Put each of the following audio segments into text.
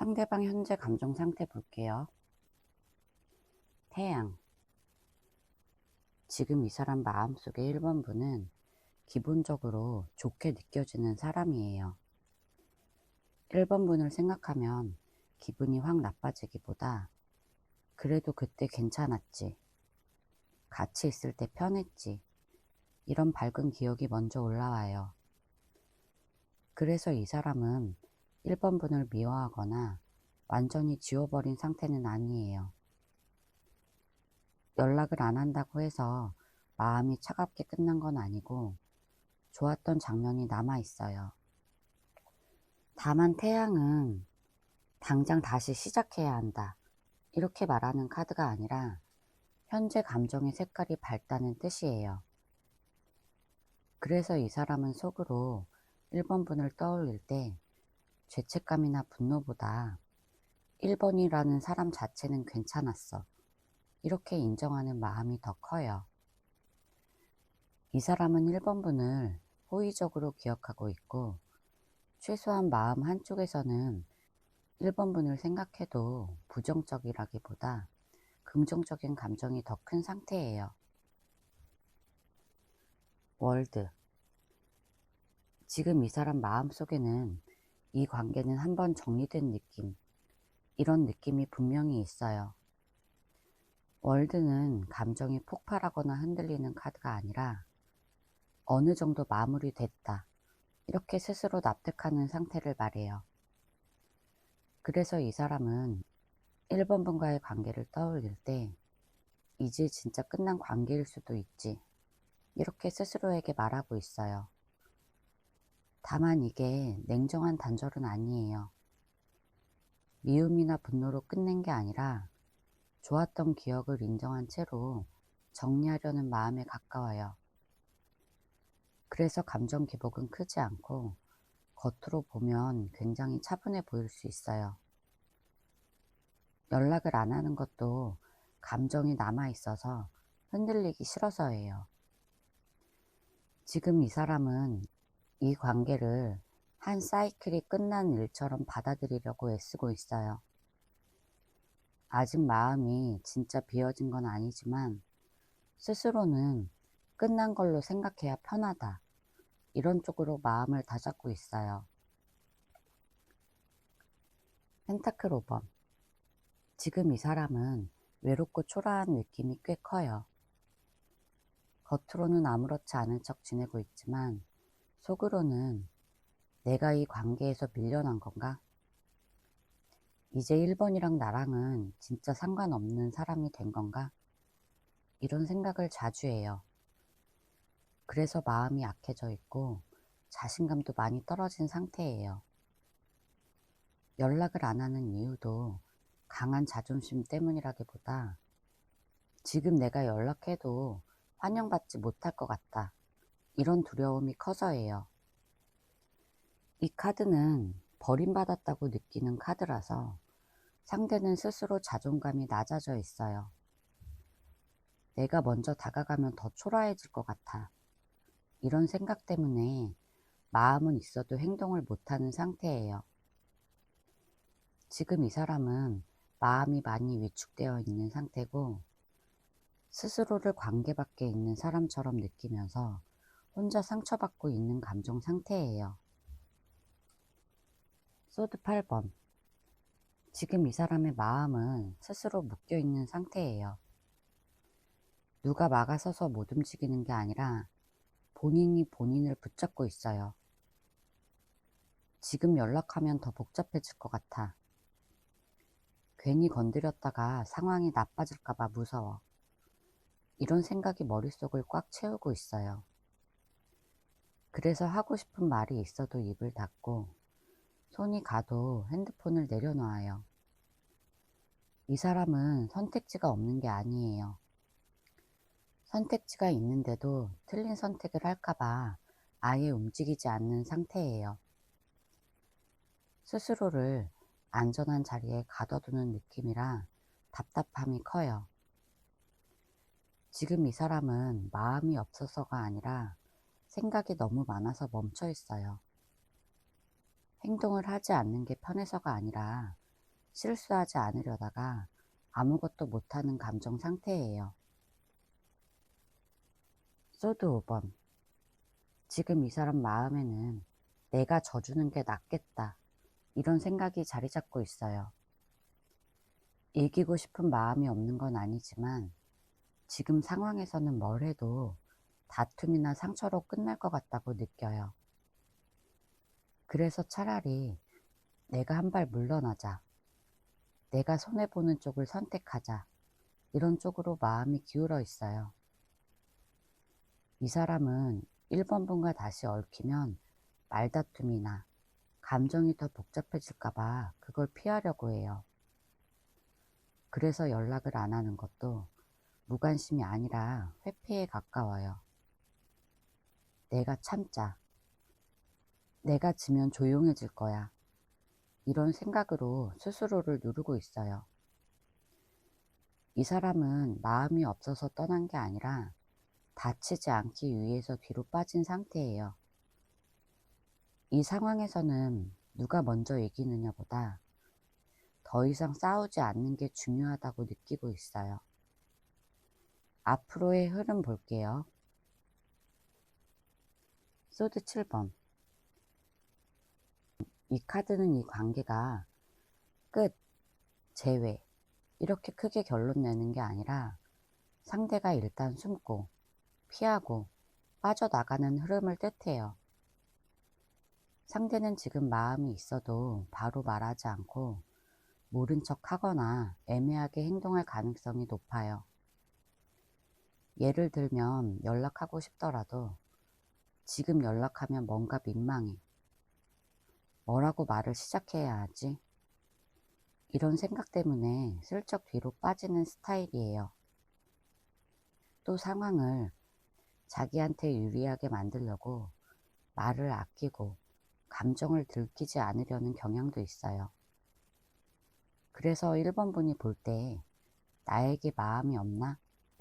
상대방 현재 감정 상태 볼게요. 태양. 지금 이 사람 마음속의 1번분은 기본적으로 좋게 느껴지는 사람이에요. 1번분을 생각하면 기분이 확 나빠지기보다 그래도 그때 괜찮았지, 같이 있을 때 편했지, 이런 밝은 기억이 먼저 올라와요. 그래서 이 사람은 1번분을 미워하거나 완전히 지워버린 상태는 아니에요. 연락을 안 한다고 해서 마음이 차갑게 끝난 건 아니고 좋았던 장면이 남아 있어요. 다만 태양은 당장 다시 시작해야 한다, 이렇게 말하는 카드가 아니라 현재 감정의 색깔이 밝다는 뜻이에요. 그래서 이 사람은 속으로 1번분을 떠올릴 때 죄책감이나 분노보다 1번이라는 사람 자체는 괜찮았어, 이렇게 인정하는 마음이 더 커요. 이 사람은 1번분을 호의적으로 기억하고 있고 최소한 마음 한쪽에서는 1번분을 생각해도 부정적이라기보다 긍정적인 감정이 더 큰 상태예요. 월드. 지금 이 사람 마음속에는 이 관계는 한번 정리된 느낌, 이런 느낌이 분명히 있어요. 월드는 감정이 폭발하거나 흔들리는 카드가 아니라 어느 정도 마무리됐다, 이렇게 스스로 납득하는 상태를 말해요. 그래서 이 사람은 1번분과의 관계를 떠올릴 때 이제 진짜 끝난 관계일 수도 있지, 이렇게 스스로에게 말하고 있어요. 다만 이게 냉정한 단절은 아니에요. 미움이나 분노로 끝낸 게 아니라 좋았던 기억을 인정한 채로 정리하려는 마음에 가까워요. 그래서 감정 기복은 크지 않고 겉으로 보면 굉장히 차분해 보일 수 있어요. 연락을 안 하는 것도 감정이 남아있어서 흔들리기 싫어서예요. 지금 이 사람은 이 관계를 한 사이클이 끝난 일처럼 받아들이려고 애쓰고 있어요. 아직 마음이 진짜 비어진 건 아니지만 스스로는 끝난 걸로 생각해야 편하다, 이런 쪽으로 마음을 다잡고 있어요. 펜타클 5번. 지금 이 사람은 외롭고 초라한 느낌이 꽤 커요. 겉으로는 아무렇지 않은 척 지내고 있지만 속으로는 내가 이 관계에서 밀려난 건가? 이제 1번이랑 나랑은 진짜 상관없는 사람이 된 건가? 이런 생각을 자주 해요. 그래서 마음이 약해져 있고 자신감도 많이 떨어진 상태예요. 연락을 안 하는 이유도 강한 자존심 때문이라기보다 지금 내가 연락해도 환영받지 못할 것 같다, 이런 두려움이 커서예요. 이 카드는 버림받았다고 느끼는 카드라서 상대는 스스로 자존감이 낮아져 있어요. 내가 먼저 다가가면 더 초라해질 것 같아, 이런 생각 때문에 마음은 있어도 행동을 못하는 상태예요. 지금 이 사람은 마음이 많이 위축되어 있는 상태고 스스로를 관계 밖에 있는 사람처럼 느끼면서 혼자 상처받고 있는 감정 상태예요. 소드 8번. 지금 이 사람의 마음은 스스로 묶여 있는 상태예요. 누가 막아서서 못 움직이는 게 아니라 본인이 본인을 붙잡고 있어요. 지금 연락하면 더 복잡해질 것 같아. 괜히 건드렸다가 상황이 나빠질까봐 무서워. 이런 생각이 머릿속을 꽉 채우고 있어요. 그래서 하고 싶은 말이 있어도 입을 닫고 손이 가도 핸드폰을 내려놓아요. 이 사람은 선택지가 없는 게 아니에요. 선택지가 있는데도 틀린 선택을 할까봐 아예 움직이지 않는 상태예요. 스스로를 안전한 자리에 가둬두는 느낌이라 답답함이 커요. 지금 이 사람은 마음이 없어서가 아니라 생각이 너무 많아서 멈춰 있어요. 행동을 하지 않는 게 편해서가 아니라 실수하지 않으려다가 아무것도 못하는 감정 상태예요. 소드 5번. 지금 이 사람 마음에는 내가 져주는 게 낫겠다, 이런 생각이 자리 잡고 있어요. 이기고 싶은 마음이 없는 건 아니지만 지금 상황에서는 뭘 해도 다툼이나 상처로 끝날 것 같다고 느껴요. 그래서 차라리 내가 한 발 물러나자, 내가 손해보는 쪽을 선택하자, 이런 쪽으로 마음이 기울어 있어요. 이 사람은 1번 분과 다시 얽히면 말다툼이나 감정이 더 복잡해질까봐 그걸 피하려고 해요. 그래서 연락을 안 하는 것도 무관심이 아니라 회피에 가까워요. 내가 참자, 내가 지면 조용해질 거야, 이런 생각으로 스스로를 누르고 있어요. 이 사람은 마음이 없어서 떠난 게 아니라 다치지 않기 위해서 뒤로 빠진 상태예요. 이 상황에서는 누가 먼저 이기느냐보다 더 이상 싸우지 않는 게 중요하다고 느끼고 있어요. 앞으로의 흐름 볼게요. 소드 7번. 이 카드는 이 관계가 끝, 재회, 이렇게 크게 결론 내는 게 아니라 상대가 일단 숨고 피하고 빠져나가는 흐름을 뜻해요. 상대는 지금 마음이 있어도 바로 말하지 않고 모른 척 하거나 애매하게 행동할 가능성이 높아요. 예를 들면 연락하고 싶더라도 지금 연락하면 뭔가 민망해, 뭐라고 말을 시작해야 하지? 이런 생각 때문에 슬쩍 뒤로 빠지는 스타일이에요. 또 상황을 자기한테 유리하게 만들려고 말을 아끼고 감정을 들키지 않으려는 경향도 있어요. 그래서 1번 분이 볼 때 나에게 마음이 없나?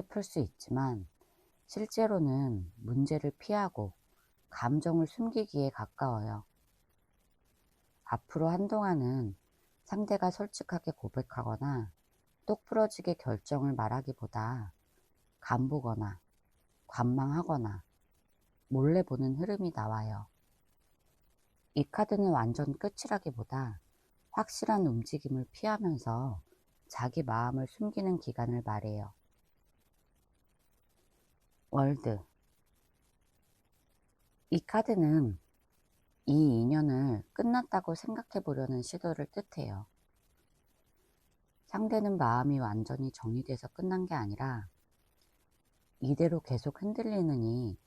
풀 수 있지만 실제로는 문제를 피하고 감정을 숨기기에 가까워요. 앞으로 한동안은 상대가 솔직하게 고백하거나 똑부러지게 결정을 말하기보다 간보거나 관망하거나 몰래 보는 흐름이 나와요. 이 카드는 완전 끝이라기보다 확실한 움직임을 피하면서 자기 마음을 숨기는 기간을 말해요. 월드. 이 카드는 이 인연을 끝났다고 생각해 보려는 시도를 뜻해요. 상대는 마음이 완전히 정리돼서 끝난 게 아니라 이대로 계속 흔들리느니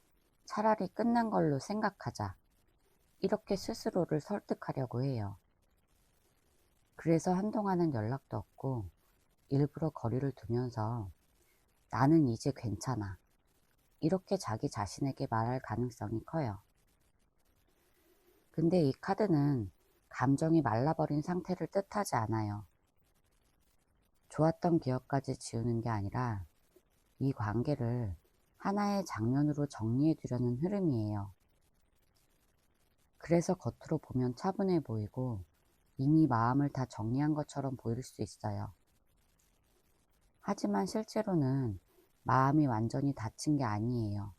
차라리 끝난 걸로 생각하자, 이렇게 스스로를 설득하려고 해요. 그래서 한동안은 연락도 없고 일부러 거리를 두면서 나는 이제 괜찮아, 이렇게 자기 자신에게 말할 가능성이 커요. 근데 이 카드는 감정이 말라버린 상태를 뜻하지 않아요. 좋았던 기억까지 지우는 게 아니라 이 관계를 하나의 장면으로 정리해 두려는 흐름이에요. 그래서 겉으로 보면 차분해 보이고 이미 마음을 다 정리한 것처럼 보일 수 있어요. 하지만 실제로는 마음이 완전히 닫힌 게 아니에요.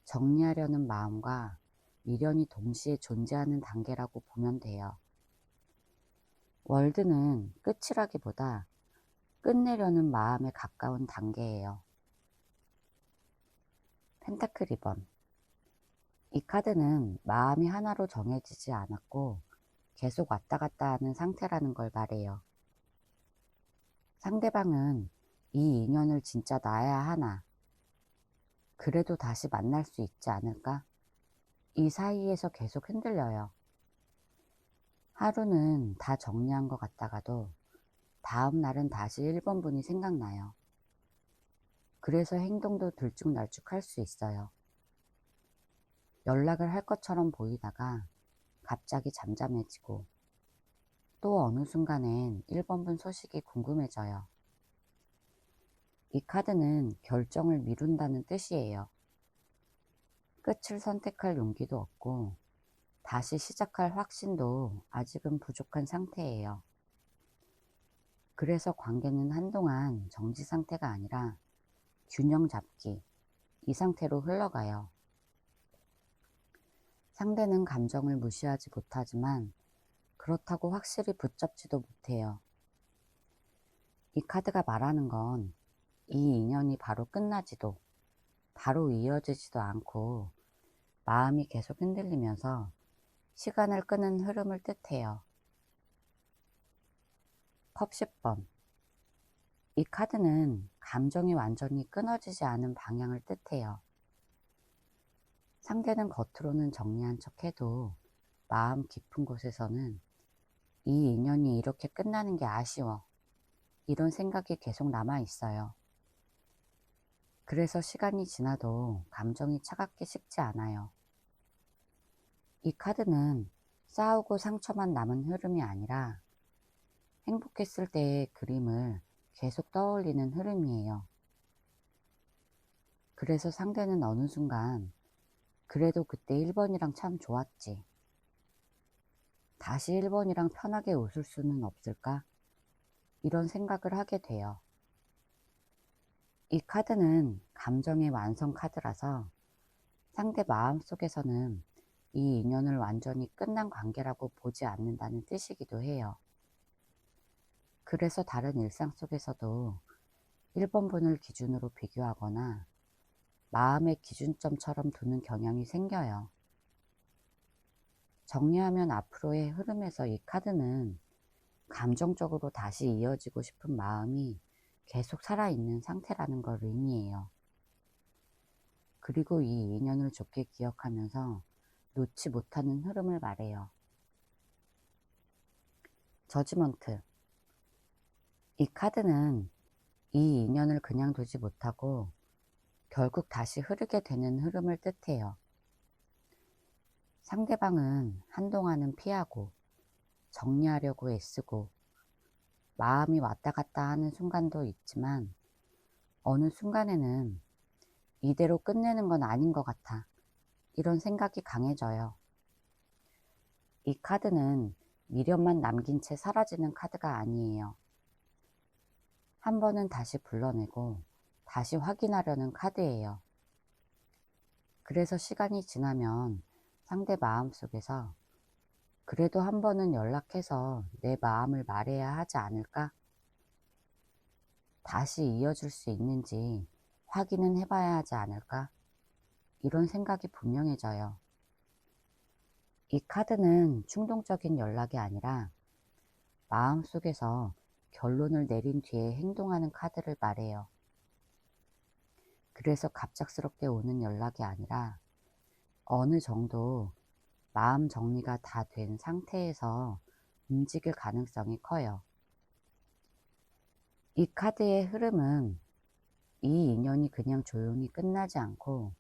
정리하려는 마음과 미련이 동시에 존재하는 단계라고 보면 돼요. 월드는 끝이라기보다 끝내려는 마음에 가까운 단계예요. 펜타클 2번. 이 카드는 마음이 하나로 정해지지 않았고 계속 왔다 갔다 하는 상태라는 걸 말해요. 상대방은 이 인연을 진짜 놔야 하나? 그래도 다시 만날 수 있지 않을까? 이 사이에서 계속 흔들려요. 하루는 다 정리한 것 같다가도 다음 날은 다시 1번 분이 생각나요. 그래서 행동도 들쭉날쭉할 수 있어요. 연락을 할 것처럼 보이다가 갑자기 잠잠해지고 또 어느 순간엔 1번 분 소식이 궁금해져요. 이 카드는 결정을 미룬다는 뜻이에요. 끝을 선택할 용기도 없고 다시 시작할 확신도 아직은 부족한 상태예요. 그래서 관계는 한동안 정지 상태가 아니라 균형 잡기, 이 상태로 흘러가요. 상대는 감정을 무시하지 못하지만 그렇다고 확실히 붙잡지도 못해요. 이 카드가 말하는 건 이 인연이 바로 끝나지도, 바로 이어지지도 않고 마음이 계속 흔들리면서 시간을 끄는 흐름을 뜻해요. 컵 10번. 이 카드는 감정이 완전히 끊어지지 않은 방향을 뜻해요. 상대는 겉으로는 정리한 척해도 마음 깊은 곳에서는 이 인연이 이렇게 끝나는 게 아쉬워, 이런 생각이 계속 남아 있어요. 그래서 시간이 지나도 감정이 차갑게 식지 않아요. 이 카드는 싸우고 상처만 남은 흐름이 아니라 행복했을 때의 그림을 계속 떠올리는 흐름이에요. 그래서 상대는 어느 순간 그래도 그때 1번이랑 참 좋았지, 다시 1번이랑 편하게 웃을 수는 없을까? 이런 생각을 하게 돼요. 이 카드는 감정의 완성 카드라서 상대 마음속에서는 이 인연을 완전히 끝난 관계라고 보지 않는다는 뜻이기도 해요. 그래서 다른 일상 속에서도 1번 분을 기준으로 비교하거나 마음의 기준점처럼 두는 경향이 생겨요. 정리하면 앞으로의 흐름에서 이 카드는 감정적으로 다시 이어지고 싶은 마음이 계속 살아있는 상태라는 걸 의미해요. 그리고 이 인연을 좋게 기억하면서 놓지 못하는 흐름을 말해요. 저지먼트. 이 카드는 이 인연을 그냥 두지 못하고 결국 다시 흐르게 되는 흐름을 뜻해요. 상대방은 한동안은 피하고 정리하려고 애쓰고 마음이 왔다 갔다 하는 순간도 있지만 어느 순간에는 이대로 끝내는 건 아닌 것 같아, 이런 생각이 강해져요. 이 카드는 미련만 남긴 채 사라지는 카드가 아니에요. 한 번은 다시 불러내고 다시 확인하려는 카드예요. 그래서 시간이 지나면 상대 마음속에서 그래도 한 번은 연락해서 내 마음을 말해야 하지 않을까? 다시 이어줄 수 있는지 확인은 해봐야 하지 않을까? 이런 생각이 분명해져요. 이 카드는 충동적인 연락이 아니라 마음속에서 결론을 내린 뒤에 행동하는 카드를 말해요. 그래서 갑작스럽게 오는 연락이 아니라 어느 정도 마음 정리가 다 된 상태에서 움직일 가능성이 커요. 이 카드의 흐름은 이 인연이 그냥 조용히 끝나지 않고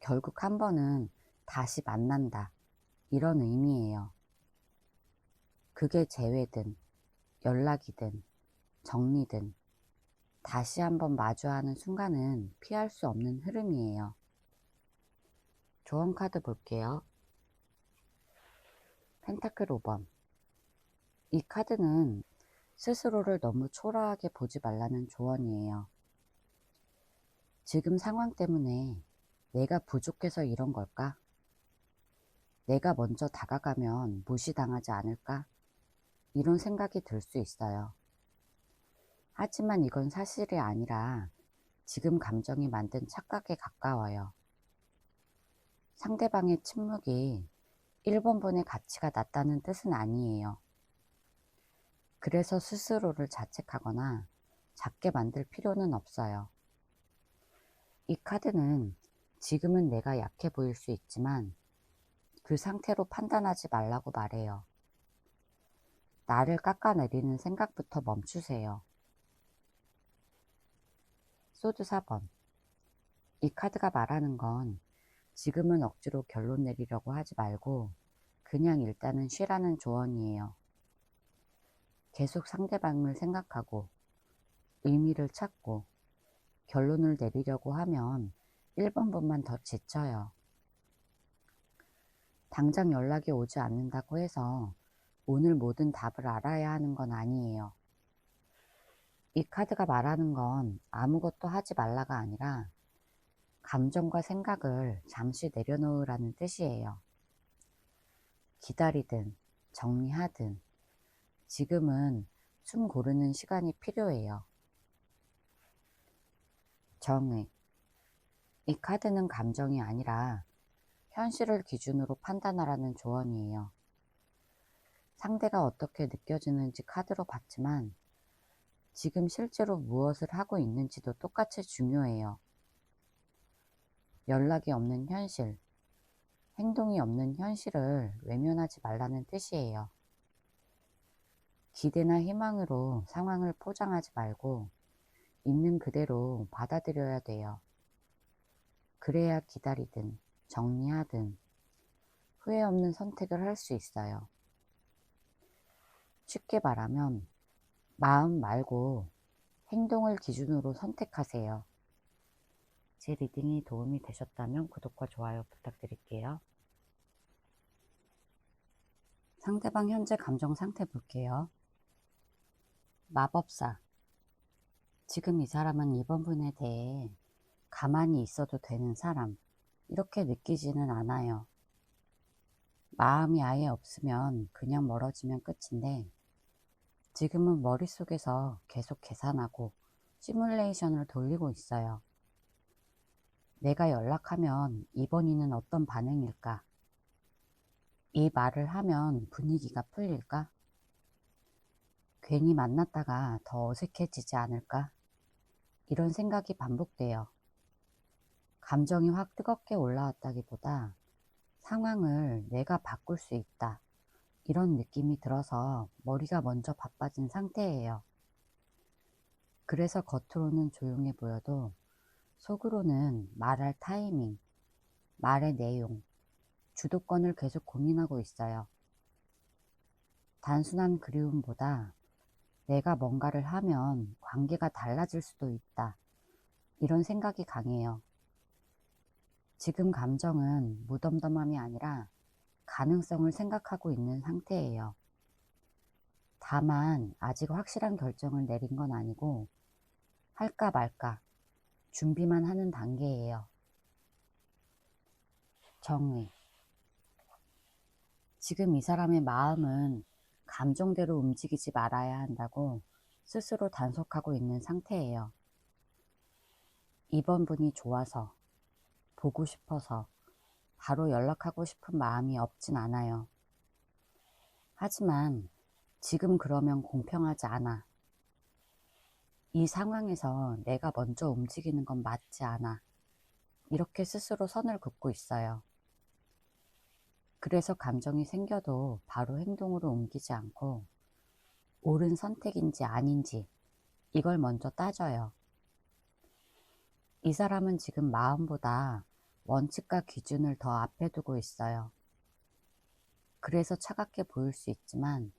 결국 한 번은 다시 만난다, 이런 의미예요. 그게 재회든 연락이든 정리든 다시 한번 마주하는 순간은 피할 수 없는 흐름이에요. 조언 카드 볼게요. 펜타클 5번. 이 카드는 스스로를 너무 초라하게 보지 말라는 조언이에요. 지금 상황 때문에 내가 부족해서 이런 걸까? 내가 먼저 다가가면 무시당하지 않을까? 이런 생각이 들 수 있어요. 하지만 이건 사실이 아니라 지금 감정이 만든 착각에 가까워요. 상대방의 침묵이 1번 분의 가치가 낮다는 뜻은 아니에요. 그래서 스스로를 자책하거나 작게 만들 필요는 없어요. 이 카드는 지금은 내가 약해 보일 수 있지만 그 상태로 판단하지 말라고 말해요. 나를 깎아내리는 생각부터 멈추세요. 소드 4번. 이 카드가 말하는 건 지금은 억지로 결론 내리려고 하지 말고 그냥 일단은 쉬라는 조언이에요. 계속 상대방을 생각하고 의미를 찾고 결론을 내리려고 하면 1번 분만 더 지쳐요. 당장 연락이 오지 않는다고 해서 오늘 모든 답을 알아야 하는 건 아니에요. 이 카드가 말하는 건 아무것도 하지 말라가 아니라 감정과 생각을 잠시 내려놓으라는 뜻이에요. 기다리든 정리하든 지금은 숨 고르는 시간이 필요해요. 정의. 이 카드는 감정이 아니라 현실을 기준으로 판단하라는 조언이에요. 상대가 어떻게 느껴지는지 카드로 봤지만 지금 실제로 무엇을 하고 있는지도 똑같이 중요해요. 연락이 없는 현실, 행동이 없는 현실을 외면하지 말라는 뜻이에요. 기대나 희망으로 상황을 포장하지 말고 있는 그대로 받아들여야 돼요. 그래야 기다리든 정리하든 후회 없는 선택을 할 수 있어요. 쉽게 말하면 마음 말고 행동을 기준으로 선택하세요. 제 리딩이 도움이 되셨다면 구독과 좋아요 부탁드릴게요. 상대방 현재 감정 상태 볼게요. 마법사. 지금 이 사람은 이번 분에 대해 가만히 있어도 되는 사람, 이렇게 느끼지는 않아요. 마음이 아예 없으면 그냥 멀어지면 끝인데 지금은 머릿속에서 계속 계산하고 시뮬레이션을 돌리고 있어요. 내가 연락하면 이번이는 어떤 반응일까? 이 말을 하면 분위기가 풀릴까? 괜히 만났다가 더 어색해지지 않을까? 이런 생각이 반복돼요. 감정이 확 뜨겁게 올라왔다기보다 상황을 내가 바꿀 수 있다. 이런 느낌이 들어서 머리가 먼저 바빠진 상태예요. 그래서 겉으로는 조용해 보여도 속으로는 말할 타이밍, 말의 내용, 주도권을 계속 고민하고 있어요. 단순한 그리움보다 내가 뭔가를 하면 관계가 달라질 수도 있다. 이런 생각이 강해요. 지금 감정은 무덤덤함이 아니라 가능성을 생각하고 있는 상태예요. 다만 아직 확실한 결정을 내린 건 아니고 할까 말까 준비만 하는 단계예요. 정의. 지금 이 사람의 마음은 감정대로 움직이지 말아야 한다고 스스로 단속하고 있는 상태예요. 이번 분이 좋아서, 보고 싶어서, 바로 연락하고 싶은 마음이 없진 않아요. 하지만 지금 그러면 공평하지 않아. 이 상황에서 내가 먼저 움직이는 건 맞지 않아. 이렇게 스스로 선을 긋고 있어요. 그래서 감정이 생겨도 바로 행동으로 옮기지 않고 옳은 선택인지 아닌지 이걸 먼저 따져요. 이 사람은 지금 마음보다 원칙과 기준을 더 앞에 두고 있어요. 그래서 차갑게 보일 수 있지만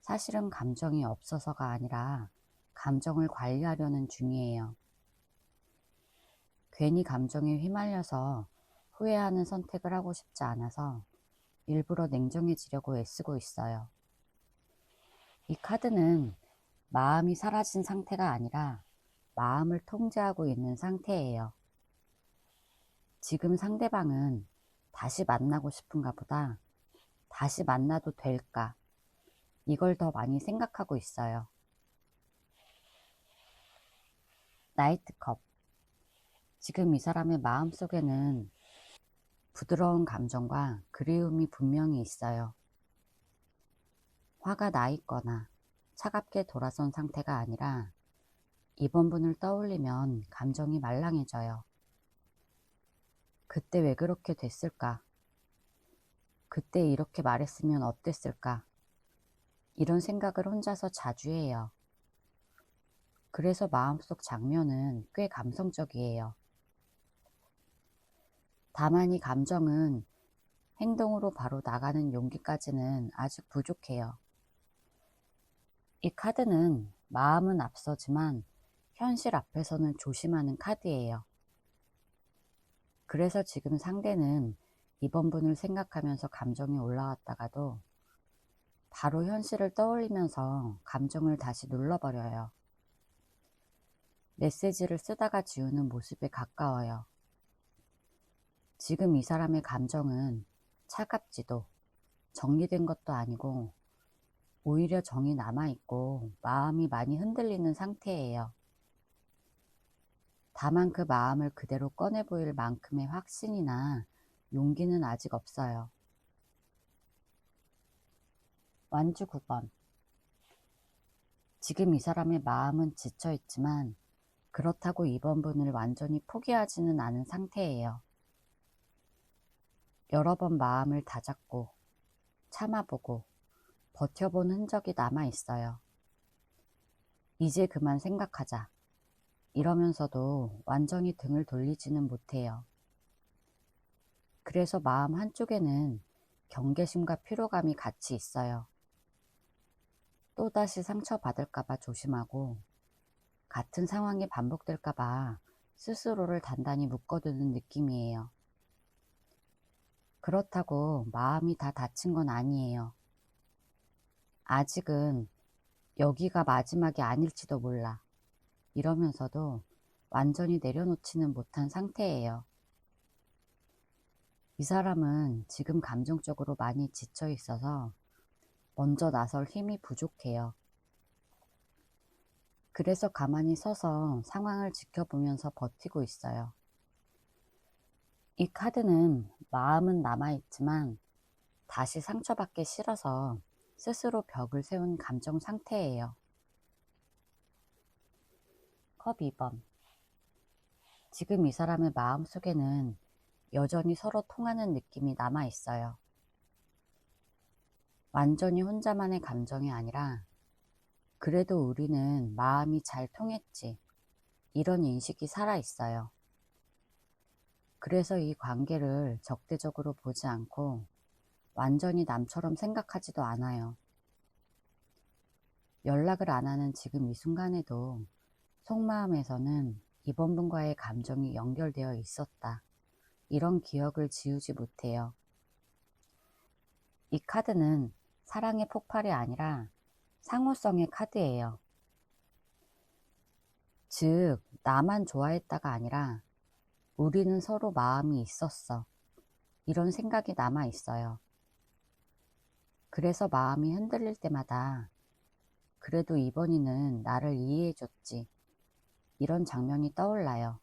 사실은 감정이 없어서가 아니라 감정을 관리하려는 중이에요. 괜히 감정에 휘말려서 후회하는 선택을 하고 싶지 않아서 일부러 냉정해지려고 애쓰고 있어요. 이 카드는 마음이 사라진 상태가 아니라 마음을 통제하고 있는 상태예요. 지금 상대방은 다시 만나고 싶은가 보다 다시 만나도 될까? 이걸 더 많이 생각하고 있어요. 나이트컵. 지금 이 사람의 마음속에는 부드러운 감정과 그리움이 분명히 있어요. 화가 나 있거나 차갑게 돌아선 상태가 아니라 이번 분을 떠올리면 감정이 말랑해져요. 그때 왜 그렇게 됐을까? 그때 이렇게 말했으면 어땠을까? 이런 생각을 혼자서 자주 해요. 그래서 마음속 장면은 꽤 감성적이에요. 다만 이 감정은 행동으로 바로 나가는 용기까지는 아직 부족해요. 이 카드는 마음은 앞서지만 현실 앞에서는 조심하는 카드예요. 그래서 지금 상대는 이번 분을 생각하면서 감정이 올라왔다가도 바로 현실을 떠올리면서 감정을 다시 눌러버려요. 메시지를 쓰다가 지우는 모습에 가까워요. 지금 이 사람의 감정은 차갑지도 정리된 것도 아니고 오히려 정이 남아있고 마음이 많이 흔들리는 상태예요. 다만 그 마음을 그대로 꺼내 보일 만큼의 확신이나 용기는 아직 없어요. 완주 9번. 지금 이 사람의 마음은 지쳐있지만 그렇다고 이번 분을 완전히 포기하지는 않은 상태예요. 여러 번 마음을 다잡고 참아보고 버텨본 흔적이 남아있어요. 이제 그만 생각하자. 이러면서도 완전히 등을 돌리지는 못해요. 그래서 마음 한쪽에는 경계심과 피로감이 같이 있어요. 또다시 상처받을까봐 조심하고 같은 상황이 반복될까봐 스스로를 단단히 묶어두는 느낌이에요. 그렇다고 마음이 다 다친 건 아니에요. 아직은 여기가 마지막이 아닐지도 몰라. 이러면서도 완전히 내려놓지는 못한 상태예요. 이 사람은 지금 감정적으로 많이 지쳐 있어서 먼저 나설 힘이 부족해요. 그래서 가만히 서서 상황을 지켜보면서 버티고 있어요. 이 카드는 마음은 남아있지만 다시 상처받기 싫어서 스스로 벽을 세운 감정 상태예요. 컵 2번. 지금 이 사람의 마음 속에는 여전히 서로 통하는 느낌이 남아있어요. 완전히 혼자만의 감정이 아니라 그래도 우리는 마음이 잘 통했지. 이런 인식이 살아있어요. 그래서 이 관계를 적대적으로 보지 않고 완전히 남처럼 생각하지도 않아요. 연락을 안 하는 지금 이 순간에도 속마음에서는 이번 분과의 감정이 연결되어 있었다. 이런 기억을 지우지 못해요. 이 카드는 사랑의 폭발이 아니라 상호성의 카드예요. 즉, 나만 좋아했다가 아니라 우리는 서로 마음이 있었어. 이런 생각이 남아 있어요. 그래서 마음이 흔들릴 때마다 그래도 이번이는 나를 이해해줬지. 이런 장면이 떠올라요.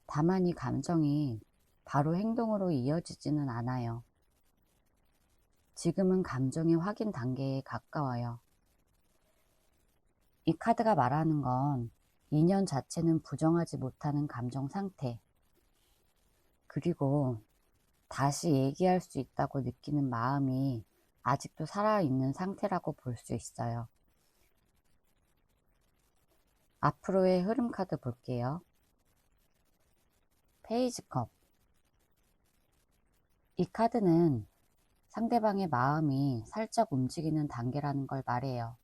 다만 이 감정이 바로 행동으로 이어지지는 않아요. 지금은 감정의 확인 단계에 가까워요. 이 카드가 말하는 건 인연 자체는 부정하지 못하는 감정 상태, 그리고 다시 얘기할 수 있다고 느끼는 마음이 아직도 살아있는 상태라고 볼 수 있어요. 앞으로의 흐름 카드 볼게요. 페이지 컵. 이 카드는 상대방의 마음이 살짝 움직이는 단계라는 걸 말해요.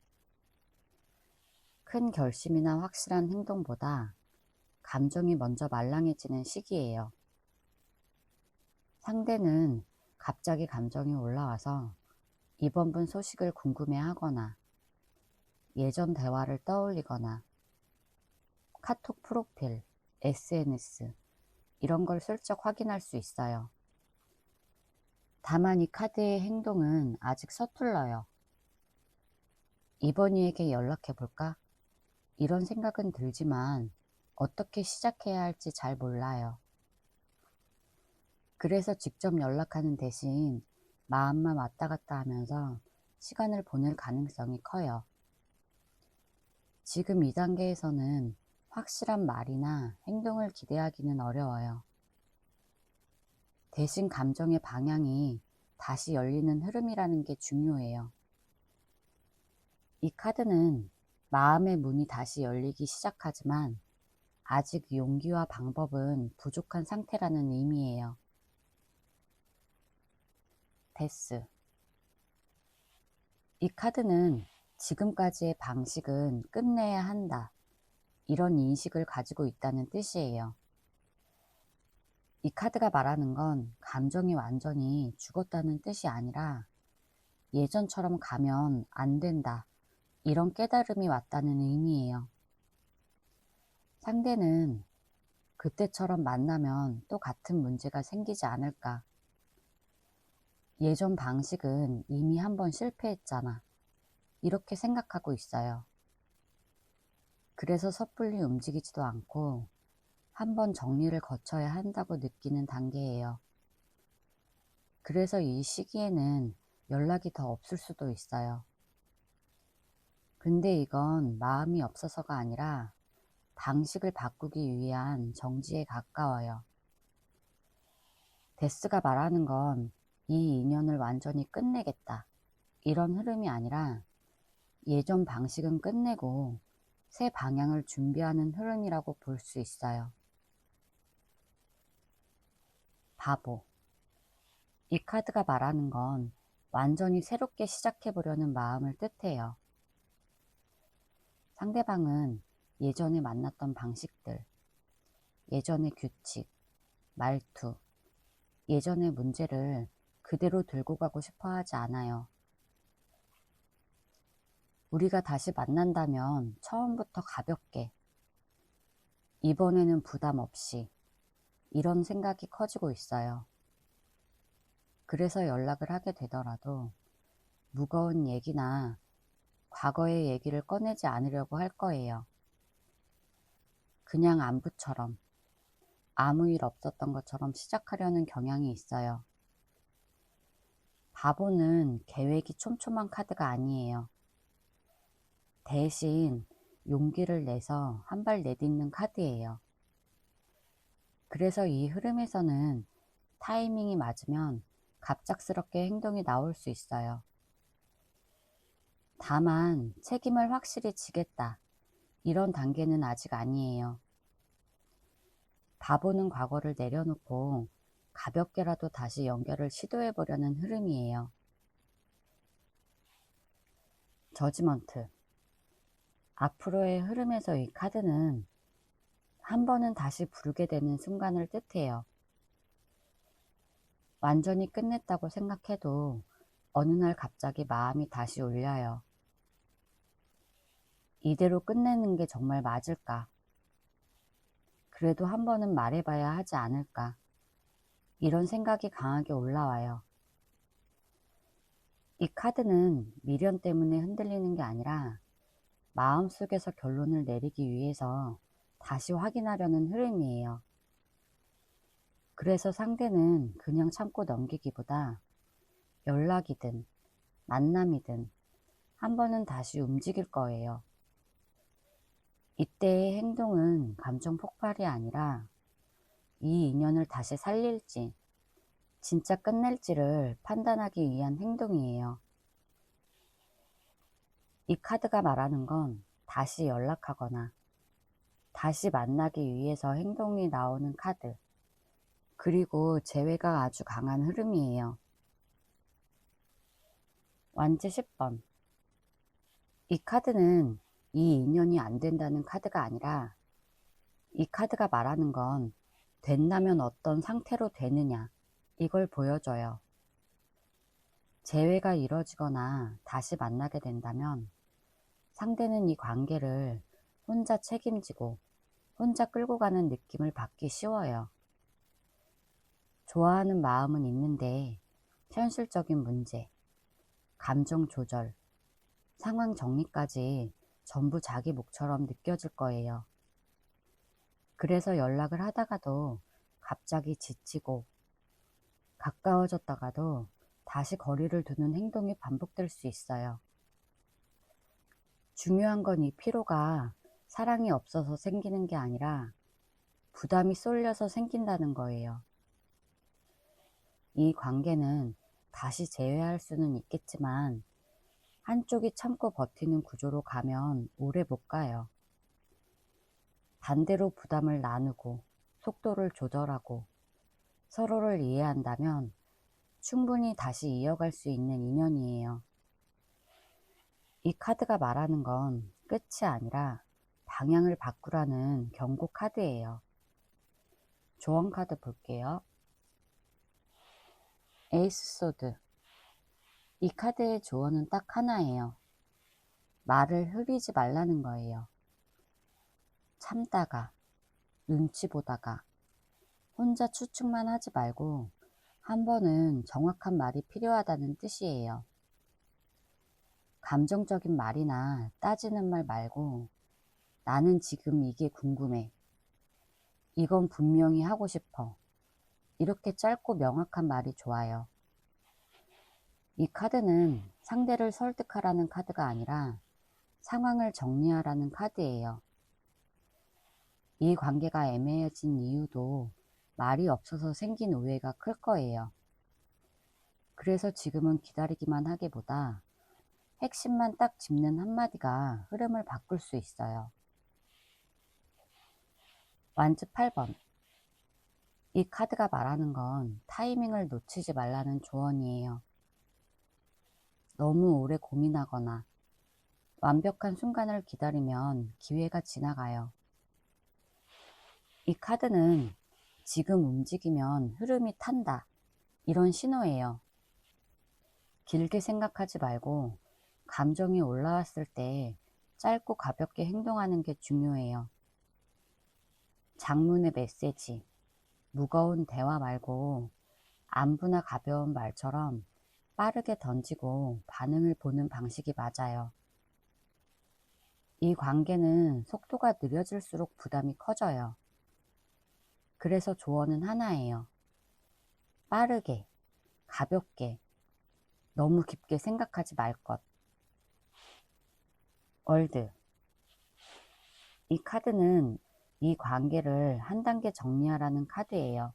큰 결심이나 확실한 행동보다 감정이 먼저 말랑해지는 시기예요. 상대는 갑자기 감정이 올라와서 이번 분 소식을 궁금해하거나 예전 대화를 떠올리거나 카톡 프로필, SNS 이런 걸 슬쩍 확인할 수 있어요. 다만 이 카드의 행동은 아직 서툴러요. 이번이에게 연락해볼까? 이런 생각은 들지만 어떻게 시작해야 할지 잘 몰라요. 그래서 직접 연락하는 대신 마음만 왔다 갔다 하면서 시간을 보낼 가능성이 커요. 지금 이 단계에서는 확실한 말이나 행동을 기대하기는 어려워요. 대신 감정의 방향이 다시 열리는 흐름이라는 게 중요해요. 이 카드는 마음의 문이 다시 열리기 시작하지만 아직 용기와 방법은 부족한 상태라는 의미예요. 데스. 이 카드는 지금까지의 방식은 끝내야 한다. 이런 인식을 가지고 있다는 뜻이에요. 이 카드가 말하는 건 감정이 완전히 죽었다는 뜻이 아니라 예전처럼 가면 안 된다. 이런 깨달음이 왔다는 의미예요. 상대는 그때처럼 만나면 또 같은 문제가 생기지 않을까. 예전 방식은 이미 한번 실패했잖아. 이렇게 생각하고 있어요. 그래서 섣불리 움직이지도 않고 한번 정리를 거쳐야 한다고 느끼는 단계예요. 그래서 이 시기에는 연락이 더 없을 수도 있어요. 근데 이건 마음이 없어서가 아니라 방식을 바꾸기 위한 정지에 가까워요. 데스가 말하는 건 이 인연을 완전히 끝내겠다, 이런 흐름이 아니라 예전 방식은 끝내고 새 방향을 준비하는 흐름이라고 볼 수 있어요. 바보. 이 카드가 말하는 건 완전히 새롭게 시작해보려는 마음을 뜻해요. 상대방은 예전에 만났던 방식들, 예전의 규칙, 말투, 예전의 문제를 그대로 들고 가고 싶어 하지 않아요. 우리가 다시 만난다면 처음부터 가볍게, 이번에는 부담 없이, 이런 생각이 커지고 있어요. 그래서 연락을 하게 되더라도 무거운 얘기나 과거의 얘기를 꺼내지 않으려고 할 거예요. 그냥 안부처럼, 아무 일 없었던 것처럼 시작하려는 경향이 있어요. 바보는 계획이 촘촘한 카드가 아니에요. 대신 용기를 내서 한 발 내딛는 카드예요. 그래서 이 흐름에서는 타이밍이 맞으면 갑작스럽게 행동이 나올 수 있어요. 다만 책임을 확실히 지겠다, 이런 단계는 아직 아니에요. 바보는 과거를 내려놓고 가볍게라도 다시 연결을 시도해보려는 흐름이에요. 저지먼트. 앞으로의 흐름에서 이 카드는 한 번은 다시 부르게 되는 순간을 뜻해요. 완전히 끝냈다고 생각해도 어느 날 갑자기 마음이 다시 울려요. 이대로 끝내는 게 정말 맞을까? 그래도 한 번은 말해봐야 하지 않을까? 이런 생각이 강하게 올라와요. 이 카드는 미련 때문에 흔들리는 게 아니라 마음속에서 결론을 내리기 위해서 다시 확인하려는 흐름이에요. 그래서 상대는 그냥 참고 넘기기보다 연락이든 만남이든 한 번은 다시 움직일 거예요. 이때의 행동은 감정 폭발이 아니라 이 인연을 다시 살릴지 진짜 끝낼지를 판단하기 위한 행동이에요. 이 카드가 말하는 건 다시 연락하거나 다시 만나기 위해서 행동이 나오는 카드, 그리고 재회가 아주 강한 흐름이에요. 완지 10번. 이 카드는 이 인연이 안 된다는 카드가 아니라 이 카드가 말하는 건 된다면 어떤 상태로 되느냐, 이걸 보여줘요. 재회가 이뤄지거나 다시 만나게 된다면 상대는 이 관계를 혼자 책임지고 혼자 끌고 가는 느낌을 받기 쉬워요. 좋아하는 마음은 있는데 현실적인 문제, 감정 조절, 상황 정리까지 전부 자기 몫처럼 느껴질 거예요. 그래서 연락을 하다가도 갑자기 지치고 가까워졌다가도 다시 거리를 두는 행동이 반복될 수 있어요. 중요한 건 이 피로가 사랑이 없어서 생기는 게 아니라 부담이 쏠려서 생긴다는 거예요. 이 관계는 다시 재회할 수는 있겠지만 한쪽이 참고 버티는 구조로 가면 오래 못 가요. 반대로 부담을 나누고 속도를 조절하고 서로를 이해한다면 충분히 다시 이어갈 수 있는 인연이에요. 이 카드가 말하는 건 끝이 아니라 방향을 바꾸라는 경고 카드예요. 조언 카드 볼게요. 에이스 소드. 이 카드의 조언은 딱 하나예요. 말을 흐리지 말라는 거예요. 참다가, 눈치 보다가, 혼자 추측만 하지 말고 한 번은 정확한 말이 필요하다는 뜻이에요. 감정적인 말이나 따지는 말 말고 나는 지금 이게 궁금해. 이건 분명히 하고 싶어. 이렇게 짧고 명확한 말이 좋아요. 이 카드는 상대를 설득하라는 카드가 아니라 상황을 정리하라는 카드예요. 이 관계가 애매해진 이유도 말이 없어서 생긴 오해가 클 거예요. 그래서 지금은 기다리기만 하기보다 핵심만 딱 짚는 한마디가 흐름을 바꿀 수 있어요. 완즈 8번. 이 카드가 말하는 건 타이밍을 놓치지 말라는 조언이에요. 너무 오래 고민하거나 완벽한 순간을 기다리면 기회가 지나가요. 이 카드는 지금 움직이면 흐름이 탄다. 이런 신호예요. 길게 생각하지 말고 감정이 올라왔을 때 짧고 가볍게 행동하는 게 중요해요. 장문의 메시지, 무거운 대화 말고 안부나 가벼운 말처럼 빠르게 던지고 반응을 보는 방식이 맞아요. 이 관계는 속도가 느려질수록 부담이 커져요. 그래서 조언은 하나예요. 빠르게, 가볍게, 너무 깊게 생각하지 말 것. 월드. 이 카드는 이 관계를 한 단계 정리하라는 카드예요.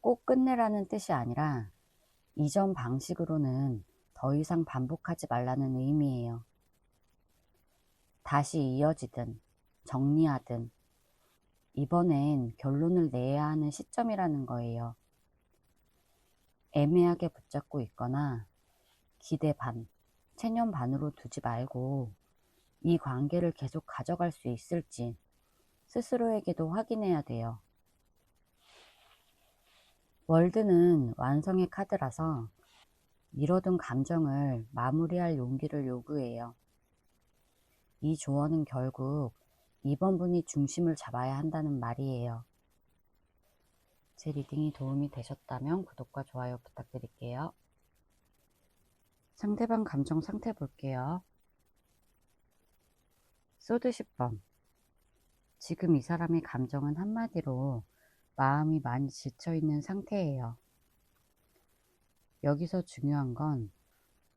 꼭 끝내라는 뜻이 아니라 이전 방식으로는 더 이상 반복하지 말라는 의미예요. 다시 이어지든 정리하든 이번엔 결론을 내야 하는 시점이라는 거예요. 애매하게 붙잡고 있거나 기대 반, 체념 반으로 두지 말고 이 관계를 계속 가져갈 수 있을지 스스로에게도 확인해야 돼요. 월드는 완성의 카드라서 미뤄둔 감정을 마무리할 용기를 요구해요. 이 조언은 결국 이번 분이 중심을 잡아야 한다는 말이에요. 제 리딩이 도움이 되셨다면 구독과 좋아요 부탁드릴게요. 상대방 감정 상태 볼게요. 소드 10번. 지금 이 사람의 감정은 한마디로 마음이 많이 지쳐있는 상태예요. 여기서 중요한 건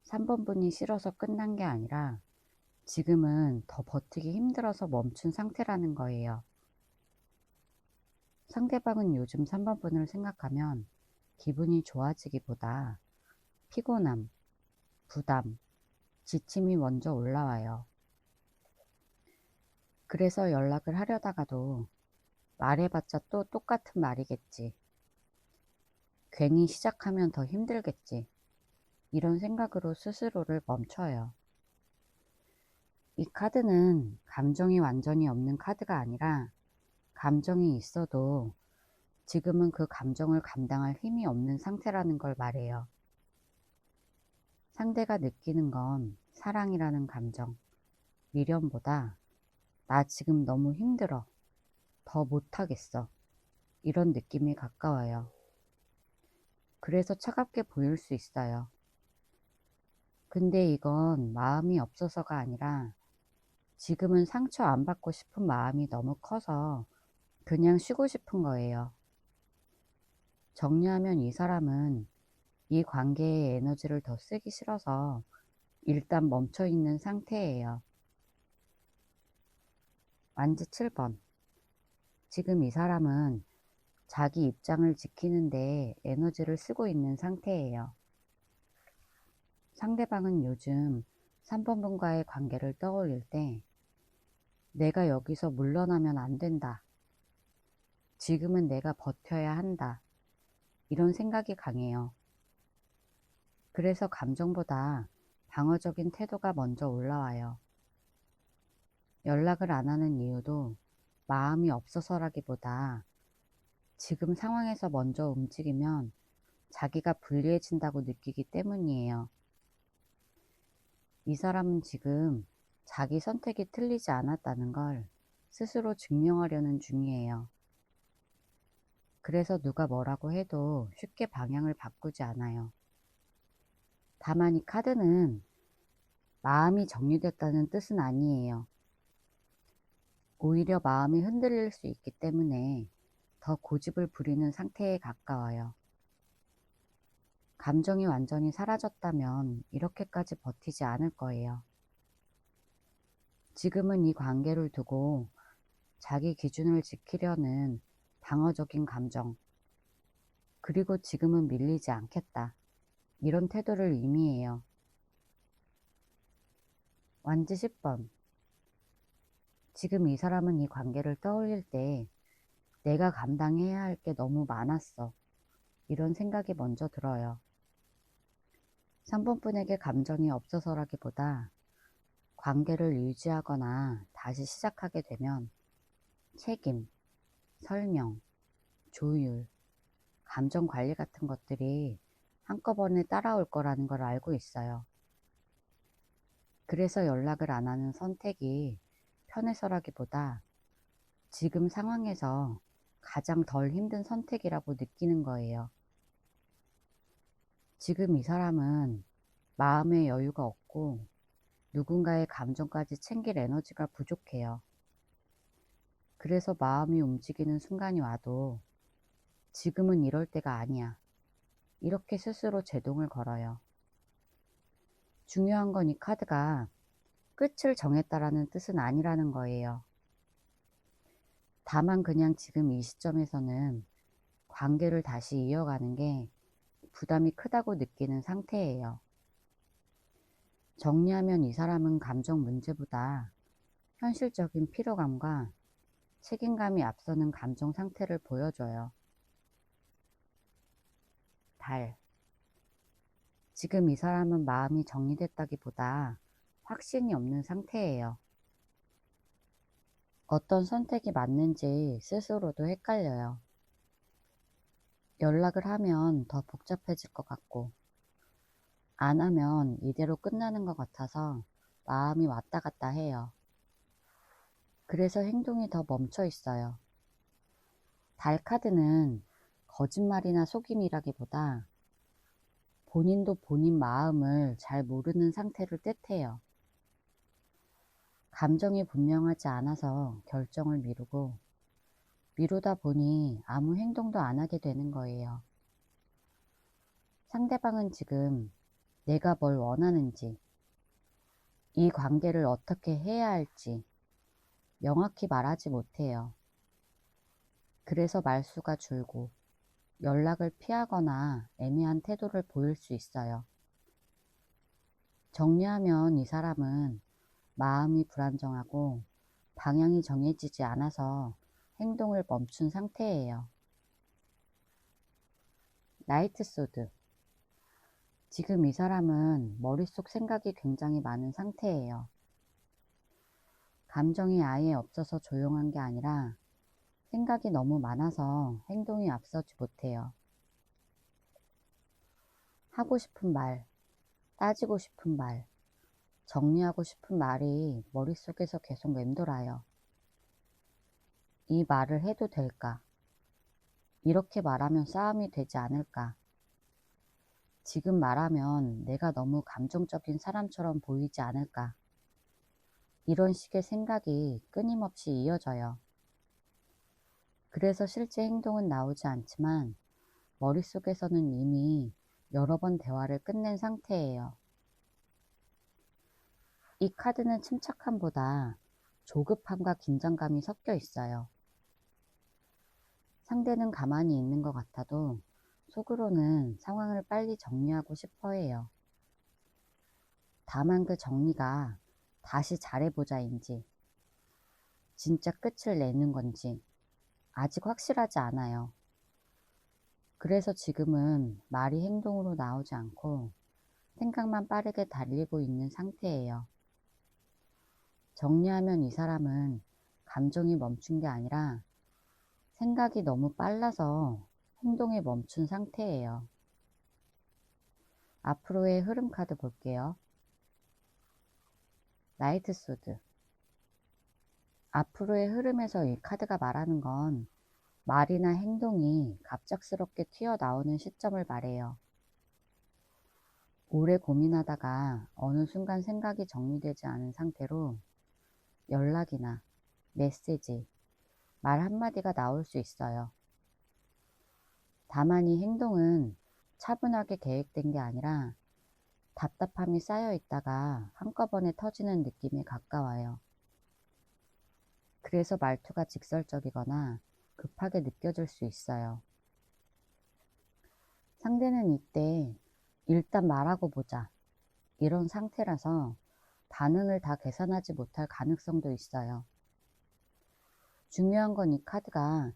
3번 분이 싫어서 끝난 게 아니라 지금은 더 버티기 힘들어서 멈춘 상태라는 거예요. 상대방은 요즘 3번 분을 생각하면 기분이 좋아지기보다 피곤함, 부담, 지침이 먼저 올라와요. 그래서 연락을 하려다가도 말해봤자 또 똑같은 말이겠지. 괜히 시작하면 더 힘들겠지. 이런 생각으로 스스로를 멈춰요. 이 카드는 감정이 완전히 없는 카드가 아니라 감정이 있어도 지금은 그 감정을 감당할 힘이 없는 상태라는 걸 말해요. 상대가 느끼는 건 사랑이라는 감정, 미련보다 나 지금 너무 힘들어, 더 못하겠어, 이런 느낌이 가까워요. 그래서 차갑게 보일 수 있어요. 근데 이건 마음이 없어서가 아니라 지금은 상처 안 받고 싶은 마음이 너무 커서 그냥 쉬고 싶은 거예요. 정리하면 이 사람은 이 관계의 에너지를 더 쓰기 싫어서 일단 멈춰 있는 상태예요. 완즈 7번. 지금 이 사람은 자기 입장을 지키는데 에너지를 쓰고 있는 상태예요. 상대방은 요즘 3번 분과의 관계를 떠올릴 때 내가 여기서 물러나면 안 된다. 지금은 내가 버텨야 한다. 이런 생각이 강해요. 그래서 감정보다 방어적인 태도가 먼저 올라와요. 연락을 안 하는 이유도 마음이 없어서라기보다 지금 상황에서 먼저 움직이면 자기가 불리해진다고 느끼기 때문이에요. 이 사람은 지금 자기 선택이 틀리지 않았다는 걸 스스로 증명하려는 중이에요. 그래서 누가 뭐라고 해도 쉽게 방향을 바꾸지 않아요. 다만 이 카드는 마음이 정리됐다는 뜻은 아니에요. 오히려 마음이 흔들릴 수 있기 때문에 더 고집을 부리는 상태에 가까워요. 감정이 완전히 사라졌다면 이렇게까지 버티지 않을 거예요. 지금은 이 관계를 두고 자기 기준을 지키려는 방어적인 감정, 그리고 지금은 밀리지 않겠다, 이런 태도를 의미해요. 완지 10번. 지금 이 사람은 이 관계를 떠올릴 때 내가 감당해야 할 게 너무 많았어, 이런 생각이 먼저 들어요. 3번 분에게 감정이 없어서라기보다 관계를 유지하거나 다시 시작하게 되면 책임, 설명, 조율, 감정 관리 같은 것들이 한꺼번에 따라올 거라는 걸 알고 있어요. 그래서 연락을 안 하는 선택이 편해서라기보다 지금 상황에서 가장 덜 힘든 선택이라고 느끼는 거예요. 지금 이 사람은 마음의 여유가 없고 누군가의 감정까지 챙길 에너지가 부족해요. 그래서 마음이 움직이는 순간이 와도 지금은 이럴 때가 아니야, 이렇게 스스로 제동을 걸어요. 중요한 건 이 카드가 끝을 정했다라는 뜻은 아니라는 거예요. 다만 그냥 지금 이 시점에서는 관계를 다시 이어가는 게 부담이 크다고 느끼는 상태예요. 정리하면 이 사람은 감정 문제보다 현실적인 피로감과 책임감이 앞서는 감정 상태를 보여줘요. 달. 지금 이 사람은 마음이 정리됐다기보다 확신이 없는 상태예요. 어떤 선택이 맞는지 스스로도 헷갈려요. 연락을 하면 더 복잡해질 것 같고, 안 하면 이대로 끝나는 것 같아서 마음이 왔다 갔다 해요. 그래서 행동이 더 멈춰 있어요. 달 카드는 거짓말이나 속임이라기보다 본인도 본인 마음을 잘 모르는 상태를 뜻해요. 감정이 분명하지 않아서 결정을 미루다 보니 아무 행동도 안 하게 되는 거예요. 상대방은 지금 내가 뭘 원하는지, 이 관계를 어떻게 해야 할지 명확히 말하지 못해요. 그래서 말수가 줄고 연락을 피하거나 애매한 태도를 보일 수 있어요. 정리하면 이 사람은 마음이 불안정하고 방향이 정해지지 않아서 행동을 멈춘 상태예요. 나이트 소드. 지금 이 사람은 머릿속 생각이 굉장히 많은 상태예요. 감정이 아예 없어서 조용한 게 아니라 생각이 너무 많아서 행동이 앞서지 못해요. 하고 싶은 말, 따지고 싶은 말, 정리하고 싶은 말이 머릿속에서 계속 맴돌아요. 이 말을 해도 될까? 이렇게 말하면 싸움이 되지 않을까? 지금 말하면 내가 너무 감정적인 사람처럼 보이지 않을까? 이런 식의 생각이 끊임없이 이어져요. 그래서 실제 행동은 나오지 않지만 머릿속에서는 이미 여러 번 대화를 끝낸 상태예요. 이 카드는 침착함보다 조급함과 긴장감이 섞여 있어요. 상대는 가만히 있는 것 같아도 속으로는 상황을 빨리 정리하고 싶어 해요. 다만 그 정리가 다시 잘해보자인지, 진짜 끝을 내는 건지 아직 확실하지 않아요. 그래서 지금은 말이 행동으로 나오지 않고 생각만 빠르게 달리고 있는 상태예요. 정리하면 이 사람은 감정이 멈춘 게 아니라 생각이 너무 빨라서 행동에 멈춘 상태예요. 앞으로의 흐름 카드 볼게요. 나이트 소드. 앞으로의 흐름에서 이 카드가 말하는 건 말이나 행동이 갑작스럽게 튀어나오는 시점을 말해요. 오래 고민하다가 어느 순간 생각이 정리되지 않은 상태로 연락이나 메시지, 말 한마디가 나올 수 있어요. 다만 이 행동은 차분하게 계획된 게 아니라 답답함이 쌓여 있다가 한꺼번에 터지는 느낌에 가까워요. 그래서 말투가 직설적이거나 급하게 느껴질 수 있어요. 상대는 이때 일단 말하고 보자 이런 상태라서 반응을 다 계산하지 못할 가능성도 있어요. 중요한 건 이 카드가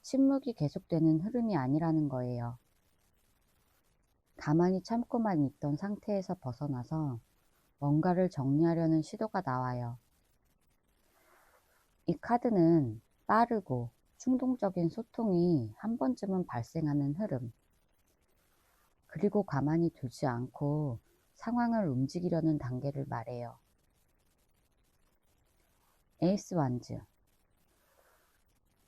침묵이 계속되는 흐름이 아니라는 거예요. 가만히 참고만 있던 상태에서 벗어나서 뭔가를 정리하려는 시도가 나와요. 이 카드는 빠르고 충동적인 소통이 한 번쯤은 발생하는 흐름, 그리고 가만히 두지 않고 상황을 움직이려는 단계를 말해요. 에이스 완즈.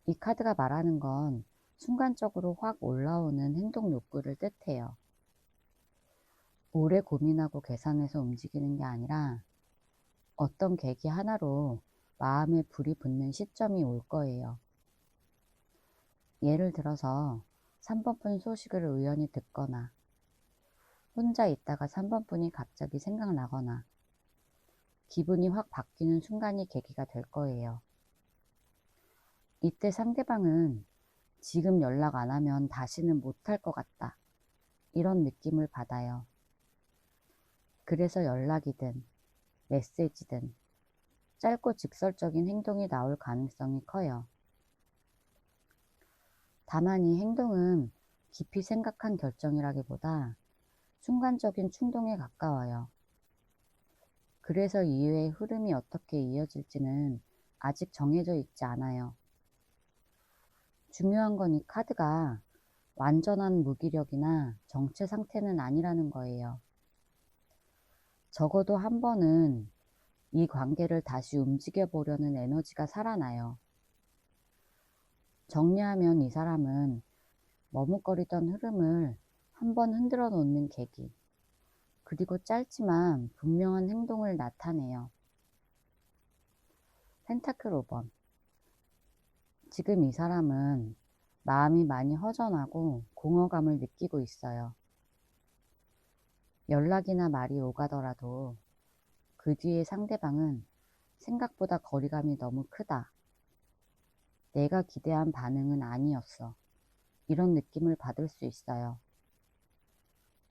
이 카드가 말하는 건 순간적으로 확 올라오는 행동 욕구를 뜻해요. 오래 고민하고 계산해서 움직이는 게 아니라 어떤 계기 하나로 마음에 불이 붙는 시점이 올 거예요. 예를 들어서 3번분 소식을 우연히 듣거나 혼자 있다가 3번분이 갑자기 생각나거나 기분이 확 바뀌는 순간이 계기가 될 거예요. 이때 상대방은 지금 연락 안 하면 다시는 못할 것 같다, 이런 느낌을 받아요. 그래서 연락이든 메시지든 짧고 직설적인 행동이 나올 가능성이 커요. 다만 이 행동은 깊이 생각한 결정이라기보다 순간적인 충동에 가까워요. 그래서 이후의 흐름이 어떻게 이어질지는 아직 정해져 있지 않아요. 중요한 건 이 카드가 완전한 무기력이나 정체 상태는 아니라는 거예요. 적어도 한 번은 이 관계를 다시 움직여 보려는 에너지가 살아나요. 정리하면 이 사람은 머뭇거리던 흐름을 한번 흔들어 놓는 계기, 그리고 짧지만 분명한 행동을 나타내요. 펜타클 5번. 지금 이 사람은 마음이 많이 허전하고 공허감을 느끼고 있어요. 연락이나 말이 오가더라도 그 뒤에 상대방은 생각보다 거리감이 너무 크다, 내가 기대한 반응은 아니었어, 이런 느낌을 받을 수 있어요.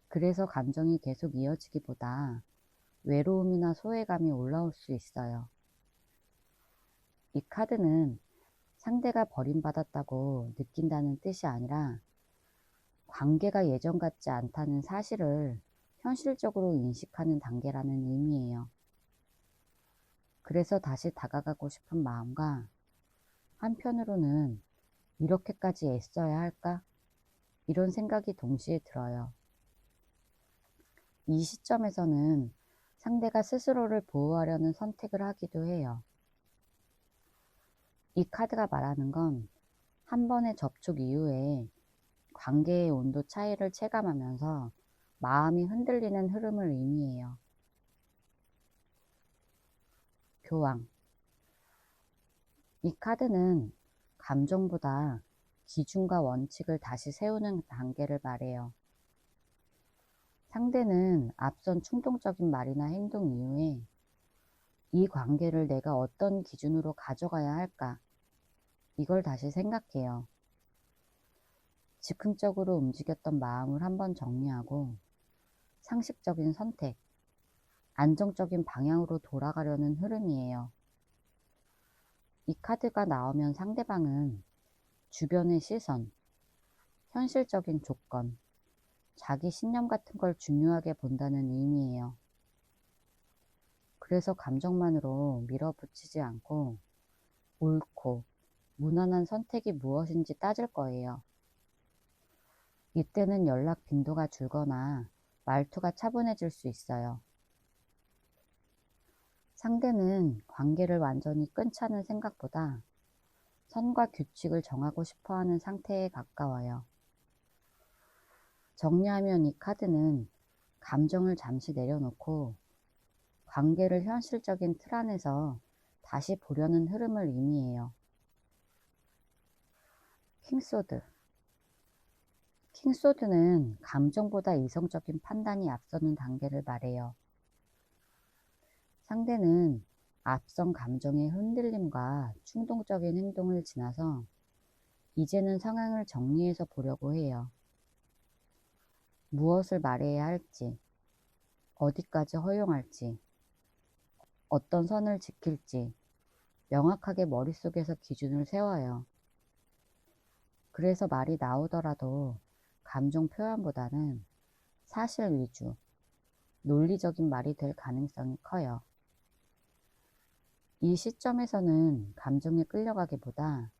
그래서 감정이 계속 이어지기보다 외로움이나 소외감이 올라올 수 있어요. 이 카드는 상대가 버림받았다고 느낀다는 뜻이 아니라 관계가 예전 같지 않다는 사실을 현실적으로 인식하는 단계라는 의미예요. 그래서 다시 다가가고 싶은 마음과 한편으로는 이렇게까지 애써야 할까? 이런 생각이 동시에 들어요. 이 시점에서는 상대가 스스로를 보호하려는 선택을 하기도 해요. 이 카드가 말하는 건 한 번의 접촉 이후에 관계의 온도 차이를 체감하면서 마음이 흔들리는 흐름을 의미해요. 교황. 이 카드는 감정보다 기준과 원칙을 다시 세우는 단계를 말해요. 상대는 앞선 충동적인 말이나 행동 이후에 이 관계를 내가 어떤 기준으로 가져가야 할까? 이걸 다시 생각해요. 즉흥적으로 움직였던 마음을 한번 정리하고 상식적인 선택, 안정적인 방향으로 돌아가려는 흐름이에요. 이 카드가 나오면 상대방은 주변의 시선, 현실적인 조건, 자기 신념 같은 걸 중요하게 본다는 의미예요. 그래서 감정만으로 밀어붙이지 않고 옳고 무난한 선택이 무엇인지 따질 거예요. 이때는 연락 빈도가 줄거나 말투가 차분해질 수 있어요. 상대는 관계를 완전히 끊자는 생각보다 선과 규칙을 정하고 싶어 하는 상태에 가까워요. 정리하면 이 카드는 감정을 잠시 내려놓고 관계를 현실적인 틀 안에서 다시 보려는 흐름을 의미해요. 킹소드. 킹소드는 감정보다 이성적인 판단이 앞서는 단계를 말해요. 상대는 앞선 감정의 흔들림과 충동적인 행동을 지나서 이제는 상황을 정리해서 보려고 해요. 무엇을 말해야 할지, 어디까지 허용할지, 어떤 선을 지킬지 명확하게 머릿속에서 기준을 세워요. 그래서 말이 나오더라도 감정 표현보다는 사실 위주, 논리적인 말이 될 가능성이 커요. 이 시점에서는 감정에 끌려가기보다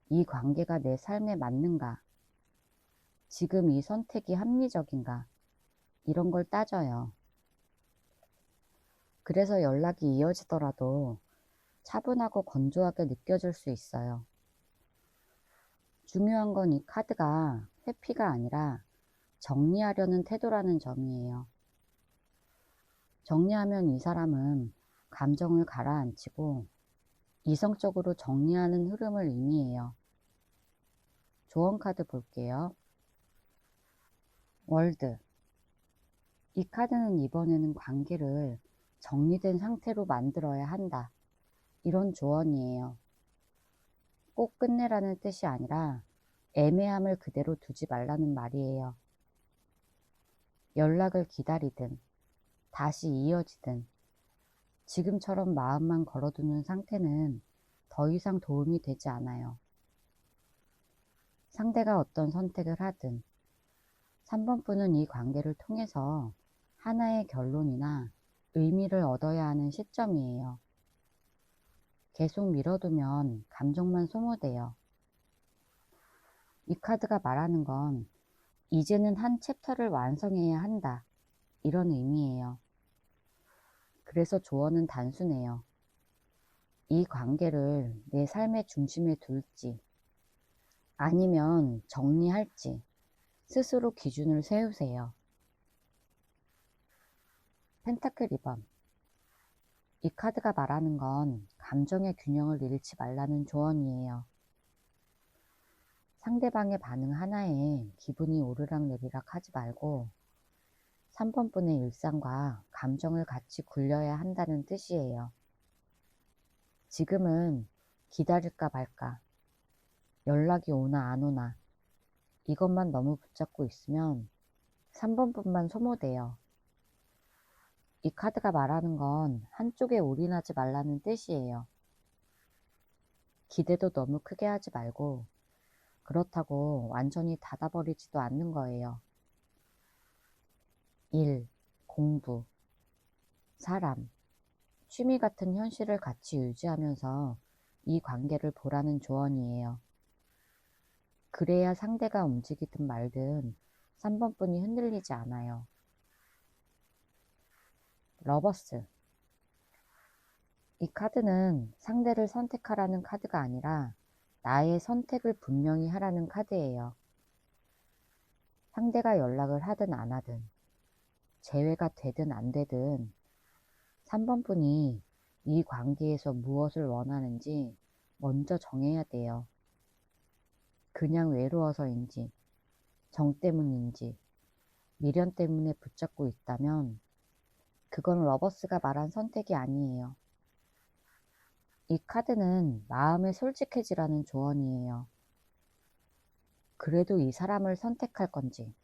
이 관계가 내 삶에 맞는가, 지금 이 선택이 합리적인가, 이런 걸 따져요. 그래서 연락이 이어지더라도 차분하고 건조하게 느껴질 수 있어요. 중요한 건 이 카드가 회피가 아니라 정리하려는 태도라는 점이에요. 정리하면 이 사람은 감정을 가라앉히고 이성적으로 정리하는 흐름을 의미해요. 조언 카드 볼게요. 월드. 이 카드는 이번에는 관계를 정리된 상태로 만들어야 한다. 이런 조언이에요. 꼭 끝내라는 뜻이 아니라 애매함을 그대로 두지 말라는 말이에요. 연락을 기다리든 다시 이어지든 지금처럼 마음만 걸어두는 상태는 더 이상 도움이 되지 않아요. 상대가 어떤 선택을 하든 3번 분은 이 관계를 통해서 하나의 결론이나 의미를 얻어야 하는 시점이에요. 계속 미뤄두면 감정만 소모돼요. 이 카드가 말하는 건 이제는 한 챕터를 완성해야 한다. 이런 의미예요. 그래서 조언은 단순해요. 이 관계를 내 삶의 중심에 둘지 아니면 정리할지 스스로 기준을 세우세요. 펜타클 2번. 이 카드가 말하는 건 감정의 균형을 잃지 말라는 조언이에요. 상대방의 반응 하나에 기분이 오르락내리락 하지 말고 3번 분의 일상과 감정을 같이 굴려야 한다는 뜻이에요. 지금은 기다릴까 말까, 연락이 오나 안 오나 이것만 너무 붙잡고 있으면 3번 분만 소모돼요. 이 카드가 말하는 건 한쪽에 올인하지 말라는 뜻이에요. 기대도 너무 크게 하지 말고 그렇다고 완전히 닫아버리지도 않는 거예요. 일, 공부, 사람, 취미 같은 현실을 같이 유지하면서 이 관계를 보라는 조언이에요. 그래야 상대가 움직이든 말든 3번 분이 흔들리지 않아요. 러버스. 이 카드는 상대를 선택하라는 카드가 아니라 나의 선택을 분명히 하라는 카드예요. 상대가 연락을 하든 안 하든, 재회가 되든 안 되든 3번 분이 이 관계에서 무엇을 원하는지 먼저 정해야 돼요. 그냥 외로워서인지, 정 때문인지, 미련 때문에 붙잡고 있다면 그건 러버스가 말한 선택이 아니에요. 이 카드는 마음에 솔직해지라는 조언이에요. 그래도 이 사람을 선택할 건지,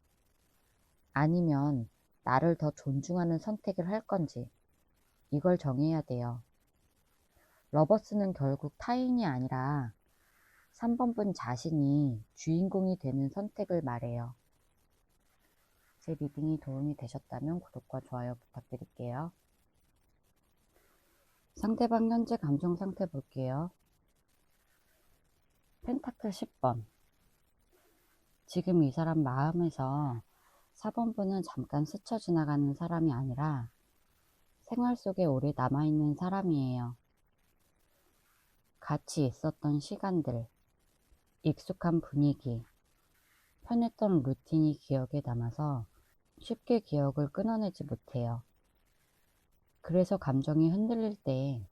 아니면 나를 더 존중하는 선택을 할 건지, 이걸 정해야 돼요. 러버스는 결국 타인이 아니라 3번 분 자신이 주인공이 되는 선택을 말해요. 제 리딩이 도움이 되셨다면 구독과 좋아요 부탁드릴게요. 상대방 현재 감정 상태 볼게요. 펜타클 10번. 지금 이 사람 마음에서 4번 분은 잠깐 스쳐 지나가는 사람이 아니라 생활 속에 오래 남아있는 사람이에요. 같이 있었던 시간들, 익숙한 분위기, 편했던 루틴이 기억에 남아서 쉽게 기억을 끊어내지 못해요. 그래서 감정이 흔들릴 때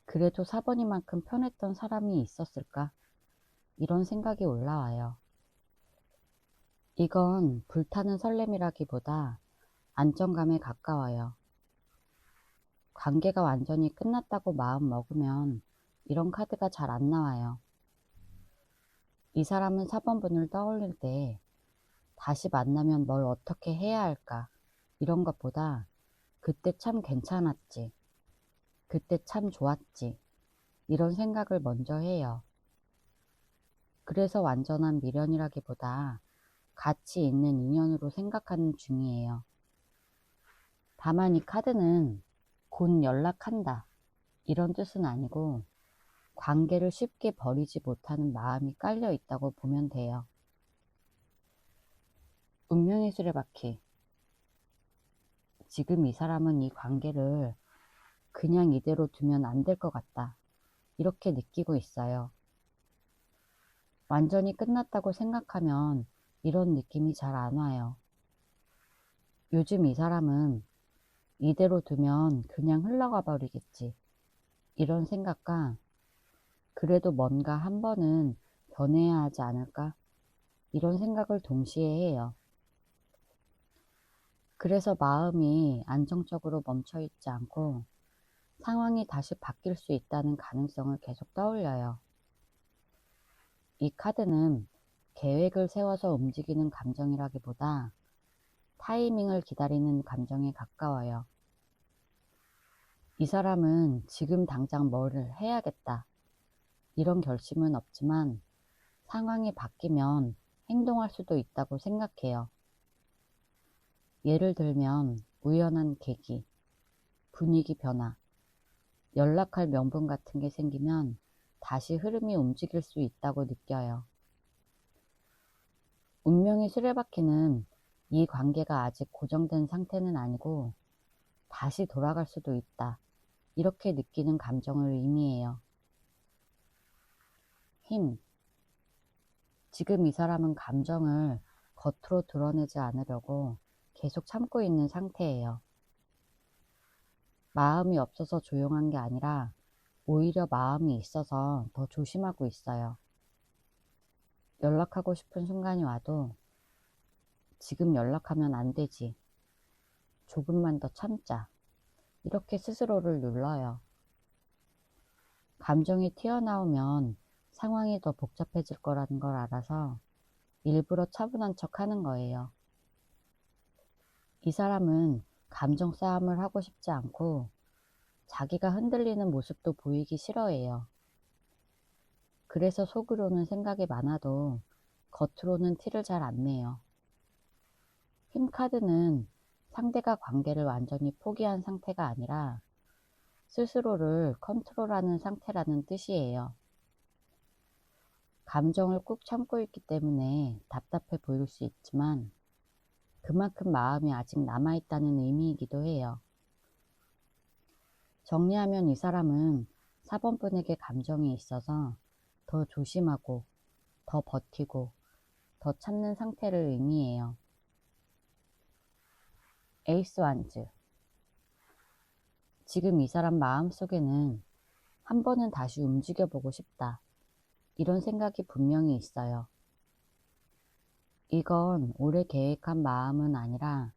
그래도 사번이만큼 편했던 사람이 있었을까? 이런 생각이 올라와요. 이건 불타는 설렘이라기보다 안정감에 가까워요. 관계가 완전히 끝났다고 마음 먹으면 이런 카드가 잘 안 나와요. 이 사람은 4번분을 떠올릴 때 다시 만나면 뭘 어떻게 해야 할까? 이런 것보다 그때 참 괜찮았지. 그때 참 좋았지. 이런 생각을 먼저 해요. 그래서 완전한 미련이라기보다 가치 있는 인연으로 생각하는 중이에요. 다만 이 카드는 곧 연락한다. 이런 뜻은 아니고 관계를 쉽게 버리지 못하는 마음이 깔려 있다고 보면 돼요. 운명의 수레바퀴. 지금 이 사람은 이 관계를 그냥 이대로 두면 안 될 것 같다. 이렇게 느끼고 있어요. 완전히 끝났다고 생각하면 이런 느낌이 잘 안 와요. 요즘 이 사람은 이대로 두면 그냥 흘러가 버리겠지. 이런 생각과 그래도 뭔가 한 번은 변해야 하지 않을까? 이런 생각을 동시에 해요. 그래서 마음이 안정적으로 멈춰 있지 않고 상황이 다시 바뀔 수 있다는 가능성을 계속 떠올려요. 이 카드는 계획을 세워서 움직이는 감정이라기보다 타이밍을 기다리는 감정에 가까워요. 이 사람은 지금 당장 뭐를 해야겠다. 이런 결심은 없지만 상황이 바뀌면 행동할 수도 있다고 생각해요. 예를 들면 우연한 계기, 분위기 변화, 연락할 명분 같은 게 생기면 다시 흐름이 움직일 수 있다고 느껴요. 운명의 수레바퀴는 이 관계가 아직 고정된 상태는 아니고 다시 돌아갈 수도 있다. 이렇게 느끼는 감정을 의미해요. 힘. 지금 이 사람은 감정을 겉으로 드러내지 않으려고 계속 참고 있는 상태예요. 마음이 없어서 조용한 게 아니라 오히려 마음이 있어서 더 조심하고 있어요. 연락하고 싶은 순간이 와도 지금 연락하면 안 되지. 조금만 더 참자. 이렇게 스스로를 눌러요. 감정이 튀어나오면 상황이 더 복잡해질 거라는 걸 알아서 일부러 차분한 척 하는 거예요. 이 사람은 감정 싸움을 하고 싶지 않고 자기가 흔들리는 모습도 보이기 싫어해요. 그래서 속으로는 생각이 많아도 겉으로는 티를 잘 안 내요. 힘카드는 상대가 관계를 완전히 포기한 상태가 아니라 스스로를 컨트롤하는 상태라는 뜻이에요. 감정을 꾹 참고 있기 때문에 답답해 보일 수 있지만 그만큼 마음이 아직 남아있다는 의미이기도 해요. 정리하면 이 사람은 4번분에게 감정이 있어서 더 조심하고 더 버티고 더 참는 상태를 의미해요. 에이스 완즈. 지금 이 사람 마음속에는 한 번은 다시 움직여보고 싶다. 이런 생각이 분명히 있어요. 이건 오래 계획한 마음은 아니라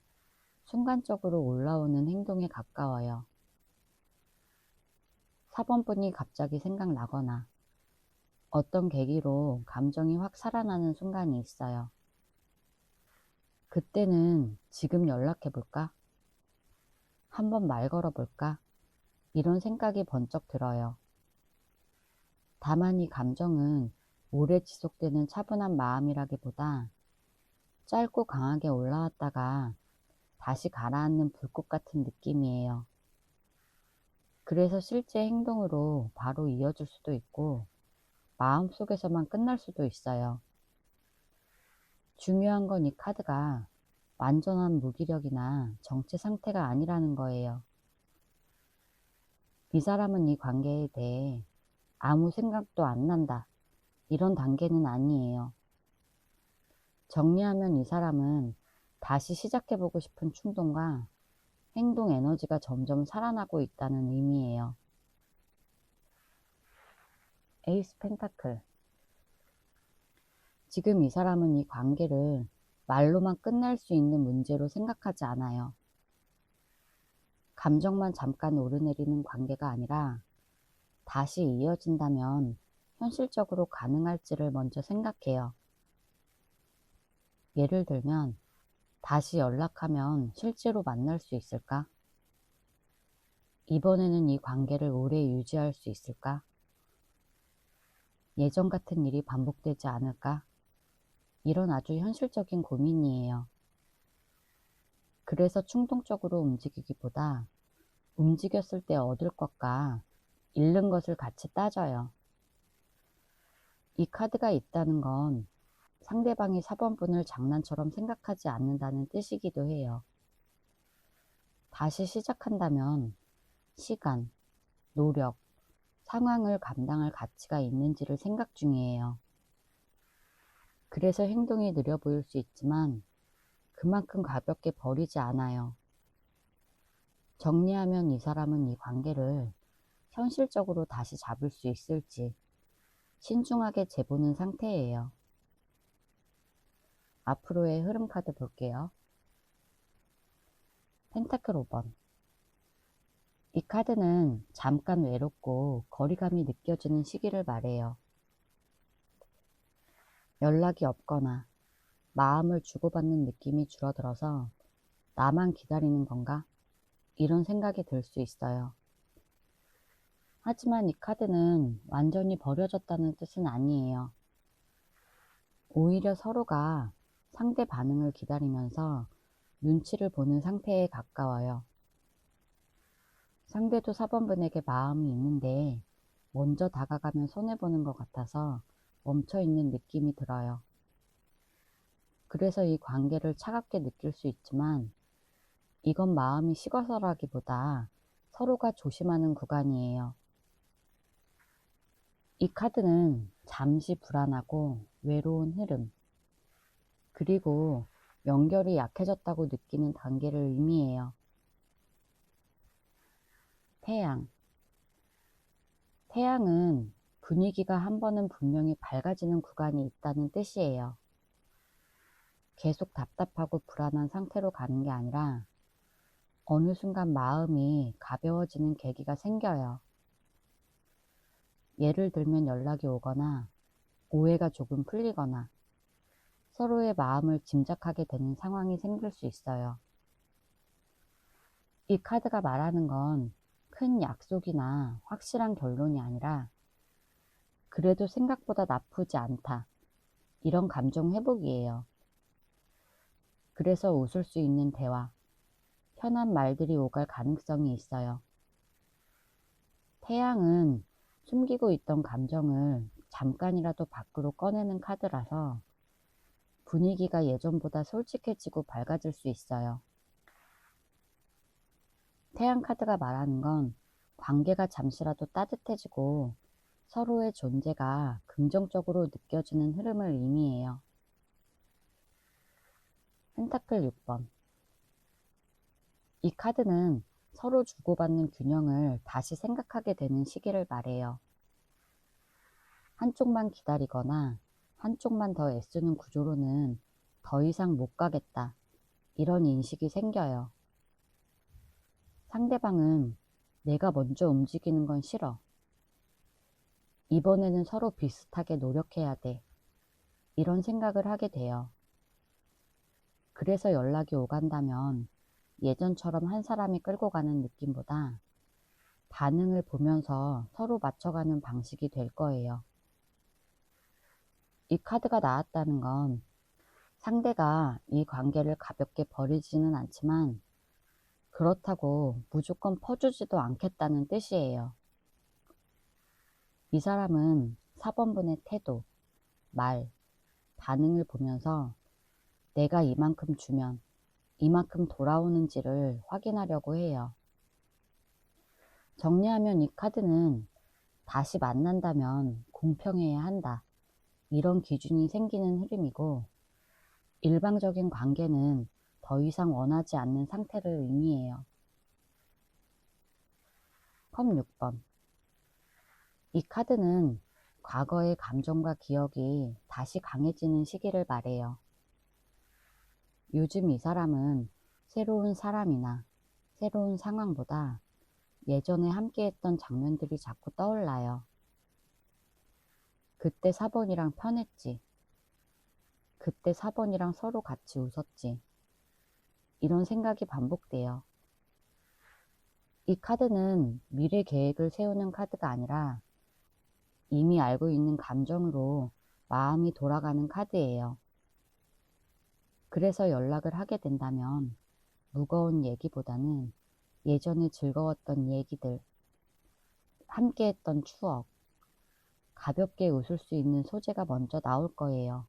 순간적으로 올라오는 행동에 가까워요. 4번분이 갑자기 생각나거나 어떤 계기로 감정이 확 살아나는 순간이 있어요. 그때는 지금 연락해볼까? 한번 말 걸어볼까? 이런 생각이 번쩍 들어요. 다만 이 감정은 오래 지속되는 차분한 마음이라기보다 짧고 강하게 올라왔다가 다시 가라앉는 불꽃 같은 느낌이에요. 그래서 실제 행동으로 바로 이어질 수도 있고 마음속에서만 끝날 수도 있어요. 중요한 건 이 카드가 완전한 무기력이나 정체 상태가 아니라는 거예요. 이 사람은 이 관계에 대해 아무 생각도 안 난다. 이런 단계는 아니에요. 정리하면 이 사람은 다시 시작해보고 싶은 충동과 행동 에너지가 점점 살아나고 있다는 의미예요. 에이스 펜타클. 지금 이 사람은 이 관계를 말로만 끝날 수 있는 문제로 생각하지 않아요. 감정만 잠깐 오르내리는 관계가 아니라 다시 이어진다면 현실적으로 가능할지를 먼저 생각해요. 예를 들면 다시 연락하면 실제로 만날 수 있을까? 이번에는 이 관계를 오래 유지할 수 있을까? 예전 같은 일이 반복되지 않을까? 이런 아주 현실적인 고민이에요. 그래서 충동적으로 움직이기보다 움직였을 때 얻을 것과 잃는 것을 같이 따져요. 이 카드가 있다는 건 상대방이 사번분을 장난처럼 생각하지 않는다는 뜻이기도 해요. 다시 시작한다면 시간, 노력, 상황을 감당할 가치가 있는지를 생각 중이에요. 그래서 행동이 느려 보일 수 있지만 그만큼 가볍게 버리지 않아요. 정리하면 이 사람은 이 관계를 현실적으로 다시 잡을 수 있을지 신중하게 재보는 상태예요. 앞으로의 흐름 카드 볼게요. 펜타클 5번. 이 카드는 잠깐 외롭고 거리감이 느껴지는 시기를 말해요. 연락이 없거나 마음을 주고받는 느낌이 줄어들어서 나만 기다리는 건가? 이런 생각이 들 수 있어요. 하지만 이 카드는 완전히 버려졌다는 뜻은 아니에요. 오히려 서로가 상대 반응을 기다리면서 눈치를 보는 상태에 가까워요. 상대도 사번분에게 마음이 있는데 먼저 다가가면 손해보는 것 같아서 멈춰있는 느낌이 들어요. 그래서 이 관계를 차갑게 느낄 수 있지만 이건 마음이 식어서라기보다 서로가 조심하는 구간이에요. 이 카드는 잠시 불안하고 외로운 흐름, 그리고 연결이 약해졌다고 느끼는 단계를 의미해요. 태양. 태양은 분위기가 한 번은 분명히 밝아지는 구간이 있다는 뜻이에요. 계속 답답하고 불안한 상태로 가는 게 아니라 어느 순간 마음이 가벼워지는 계기가 생겨요. 예를 들면 연락이 오거나 오해가 조금 풀리거나 서로의 마음을 짐작하게 되는 상황이 생길 수 있어요. 이 카드가 말하는 건 큰 약속이나 확실한 결론이 아니라 그래도 생각보다 나쁘지 않다. 이런 감정 회복이에요. 그래서 웃을 수 있는 대화, 편한 말들이 오갈 가능성이 있어요. 태양은 숨기고 있던 감정을 잠깐이라도 밖으로 꺼내는 카드라서 분위기가 예전보다 솔직해지고 밝아질 수 있어요. 태양 카드가 말하는 건 관계가 잠시라도 따뜻해지고 서로의 존재가 긍정적으로 느껴지는 흐름을 의미해요. 펜타클 6번. 이 카드는 서로 주고받는 균형을 다시 생각하게 되는 시기를 말해요. 한쪽만 기다리거나 한쪽만 더 애쓰는 구조로는 더 이상 못 가겠다. 이런 인식이 생겨요. 상대방은 내가 먼저 움직이는 건 싫어. 이번에는 서로 비슷하게 노력해야 돼. 이런 생각을 하게 돼요. 그래서 연락이 오간다면 예전처럼 한 사람이 끌고 가는 느낌보다 반응을 보면서 서로 맞춰가는 방식이 될 거예요. 이 카드가 나왔다는 건 상대가 이 관계를 가볍게 버리지는 않지만 그렇다고 무조건 퍼주지도 않겠다는 뜻이에요. 이 사람은 4번분의 태도, 말, 반응을 보면서 내가 이만큼 주면 이만큼 돌아오는지를 확인하려고 해요. 정리하면 이 카드는 다시 만난다면 공평해야 한다. 이런 기준이 생기는 흐름이고, 일방적인 관계는 더 이상 원하지 않는 상태를 의미해요. 컵 6번. 이 카드는 과거의 감정과 기억이 다시 강해지는 시기를 말해요. 요즘 이 사람은 새로운 사람이나 새로운 상황보다 예전에 함께했던 장면들이 자꾸 떠올라요. 그때 4번이랑 편했지. 그때 4번이랑 서로 같이 웃었지. 이런 생각이 반복돼요. 이 카드는 미래 계획을 세우는 카드가 아니라 이미 알고 있는 감정으로 마음이 돌아가는 카드예요. 그래서 연락을 하게 된다면 무거운 얘기보다는 예전에 즐거웠던 얘기들, 함께했던 추억, 가볍게 웃을 수 있는 소재가 먼저 나올 거예요.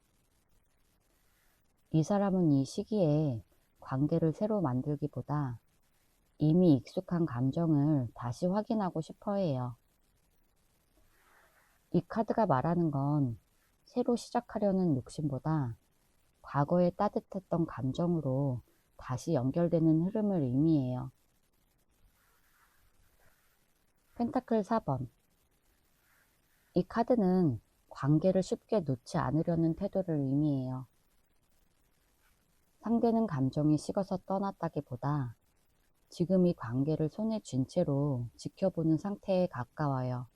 이 사람은 이 시기에 관계를 새로 만들기보다 이미 익숙한 감정을 다시 확인하고 싶어 해요. 이 카드가 말하는 건 새로 시작하려는 욕심보다 과거에 따뜻했던 감정으로 다시 연결되는 흐름을 의미해요. 펜타클 4번. 이 카드는 관계를 쉽게 놓지 않으려는 태도를 의미해요. 상대는 감정이 식어서 떠났다기보다 지금 이 관계를 손에 쥔 채로 지켜보는 상태에 가까워요.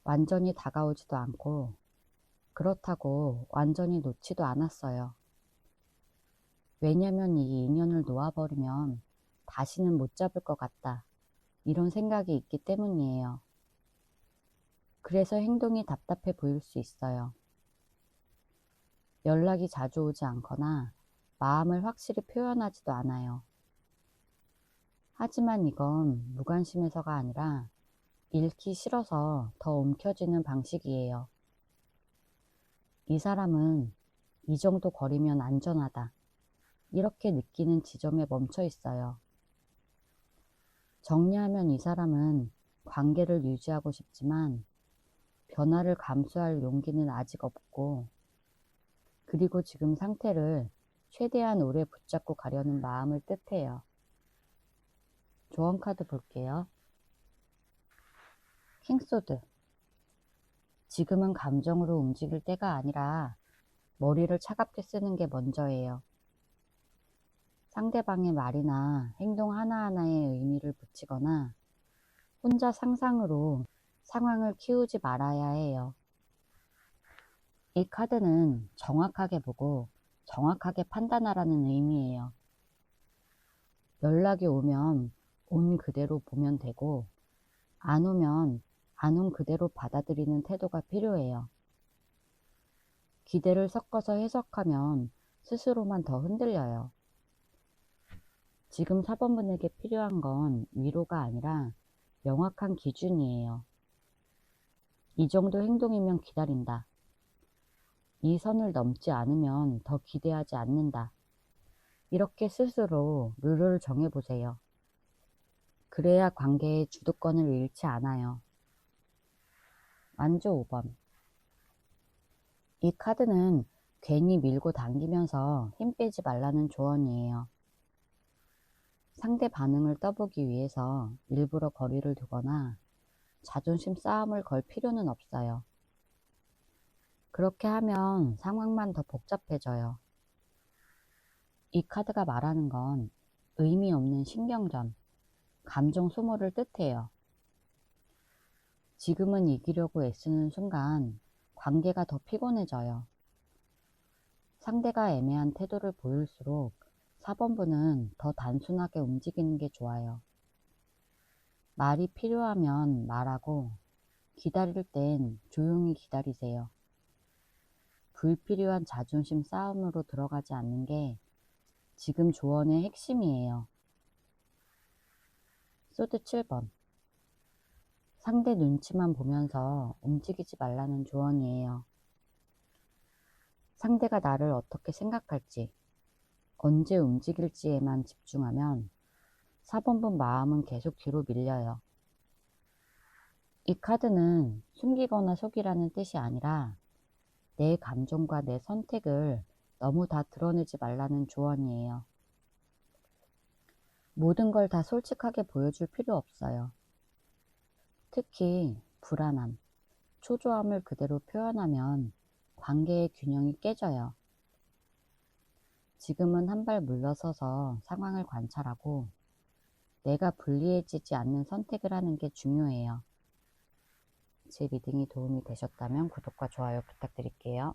완전히 다가오지도 않고 그렇다고 완전히 놓지도 않았어요. 왜냐면 이 인연을 놓아버리면 다시는 못 잡을 것 같다. 이런 생각이 있기 때문이에요. 그래서 행동이 답답해 보일 수 있어요. 연락이 자주 오지 않거나 마음을 확실히 표현하지도 않아요. 하지만 이건 무관심해서가 아니라 잃기 싫어서 더 움켜쥐는 방식이에요. 이 사람은 이 정도 거리면 안전하다. 이렇게 느끼는 지점에 멈춰 있어요. 정리하면 이 사람은 관계를 유지하고 싶지만 변화를 감수할 용기는 아직 없고, 그리고 지금 상태를 최대한 오래 붙잡고 가려는 마음을 뜻해요. 조언 카드 볼게요. 킹소드. 지금은 감정으로 움직일 때가 아니라 머리를 차갑게 쓰는 게 먼저예요. 상대방의 말이나 행동 하나하나에 의미를 붙이거나 혼자 상상으로 상황을 키우지 말아야 해요. 이 카드는 정확하게 보고 정확하게 판단하라는 의미예요. 연락이 오면 온 그대로 보면 되고, 안 오면 안 온 그대로 받아들이는 태도가 필요해요. 기대를 섞어서 해석하면 스스로만 더 흔들려요. 지금 4번분에게 필요한 건 위로가 아니라 명확한 기준이에요. 이 정도 행동이면 기다린다. 이 선을 넘지 않으면 더 기대하지 않는다. 이렇게 스스로 룰을 정해보세요. 그래야 관계의 주도권을 잃지 않아요. 완조 5번. 이 카드는 괜히 밀고 당기면서 힘 빼지 말라는 조언이에요. 상대 반응을 떠보기 위해서 일부러 거리를 두거나 자존심 싸움을 걸 필요는 없어요. 그렇게 하면 상황만 더 복잡해져요. 이 카드가 말하는 건 의미 없는 신경전, 감정 소모를 뜻해요. 지금은 이기려고 애쓰는 순간 관계가 더 피곤해져요. 상대가 애매한 태도를 보일수록 4번분은 더 단순하게 움직이는 게 좋아요. 말이 필요하면 말하고, 기다릴 땐 조용히 기다리세요. 불필요한 자존심 싸움으로 들어가지 않는 게 지금 조언의 핵심이에요. 소드 7번. 상대 눈치만 보면서 움직이지 말라는 조언이에요. 상대가 나를 어떻게 생각할지, 언제 움직일지에만 집중하면 4번분 마음은 계속 뒤로 밀려요. 이 카드는 숨기거나 속이라는 뜻이 아니라 내 감정과 내 선택을 너무 다 드러내지 말라는 조언이에요. 모든 걸 다 솔직하게 보여줄 필요 없어요. 특히 불안함, 초조함을 그대로 표현하면 관계의 균형이 깨져요. 지금은 한 발 물러서서 상황을 관찰하고 내가 불리해지지 않는 선택을 하는 게 중요해요. 제 리딩이 도움이 되셨다면 구독과 좋아요 부탁드릴게요.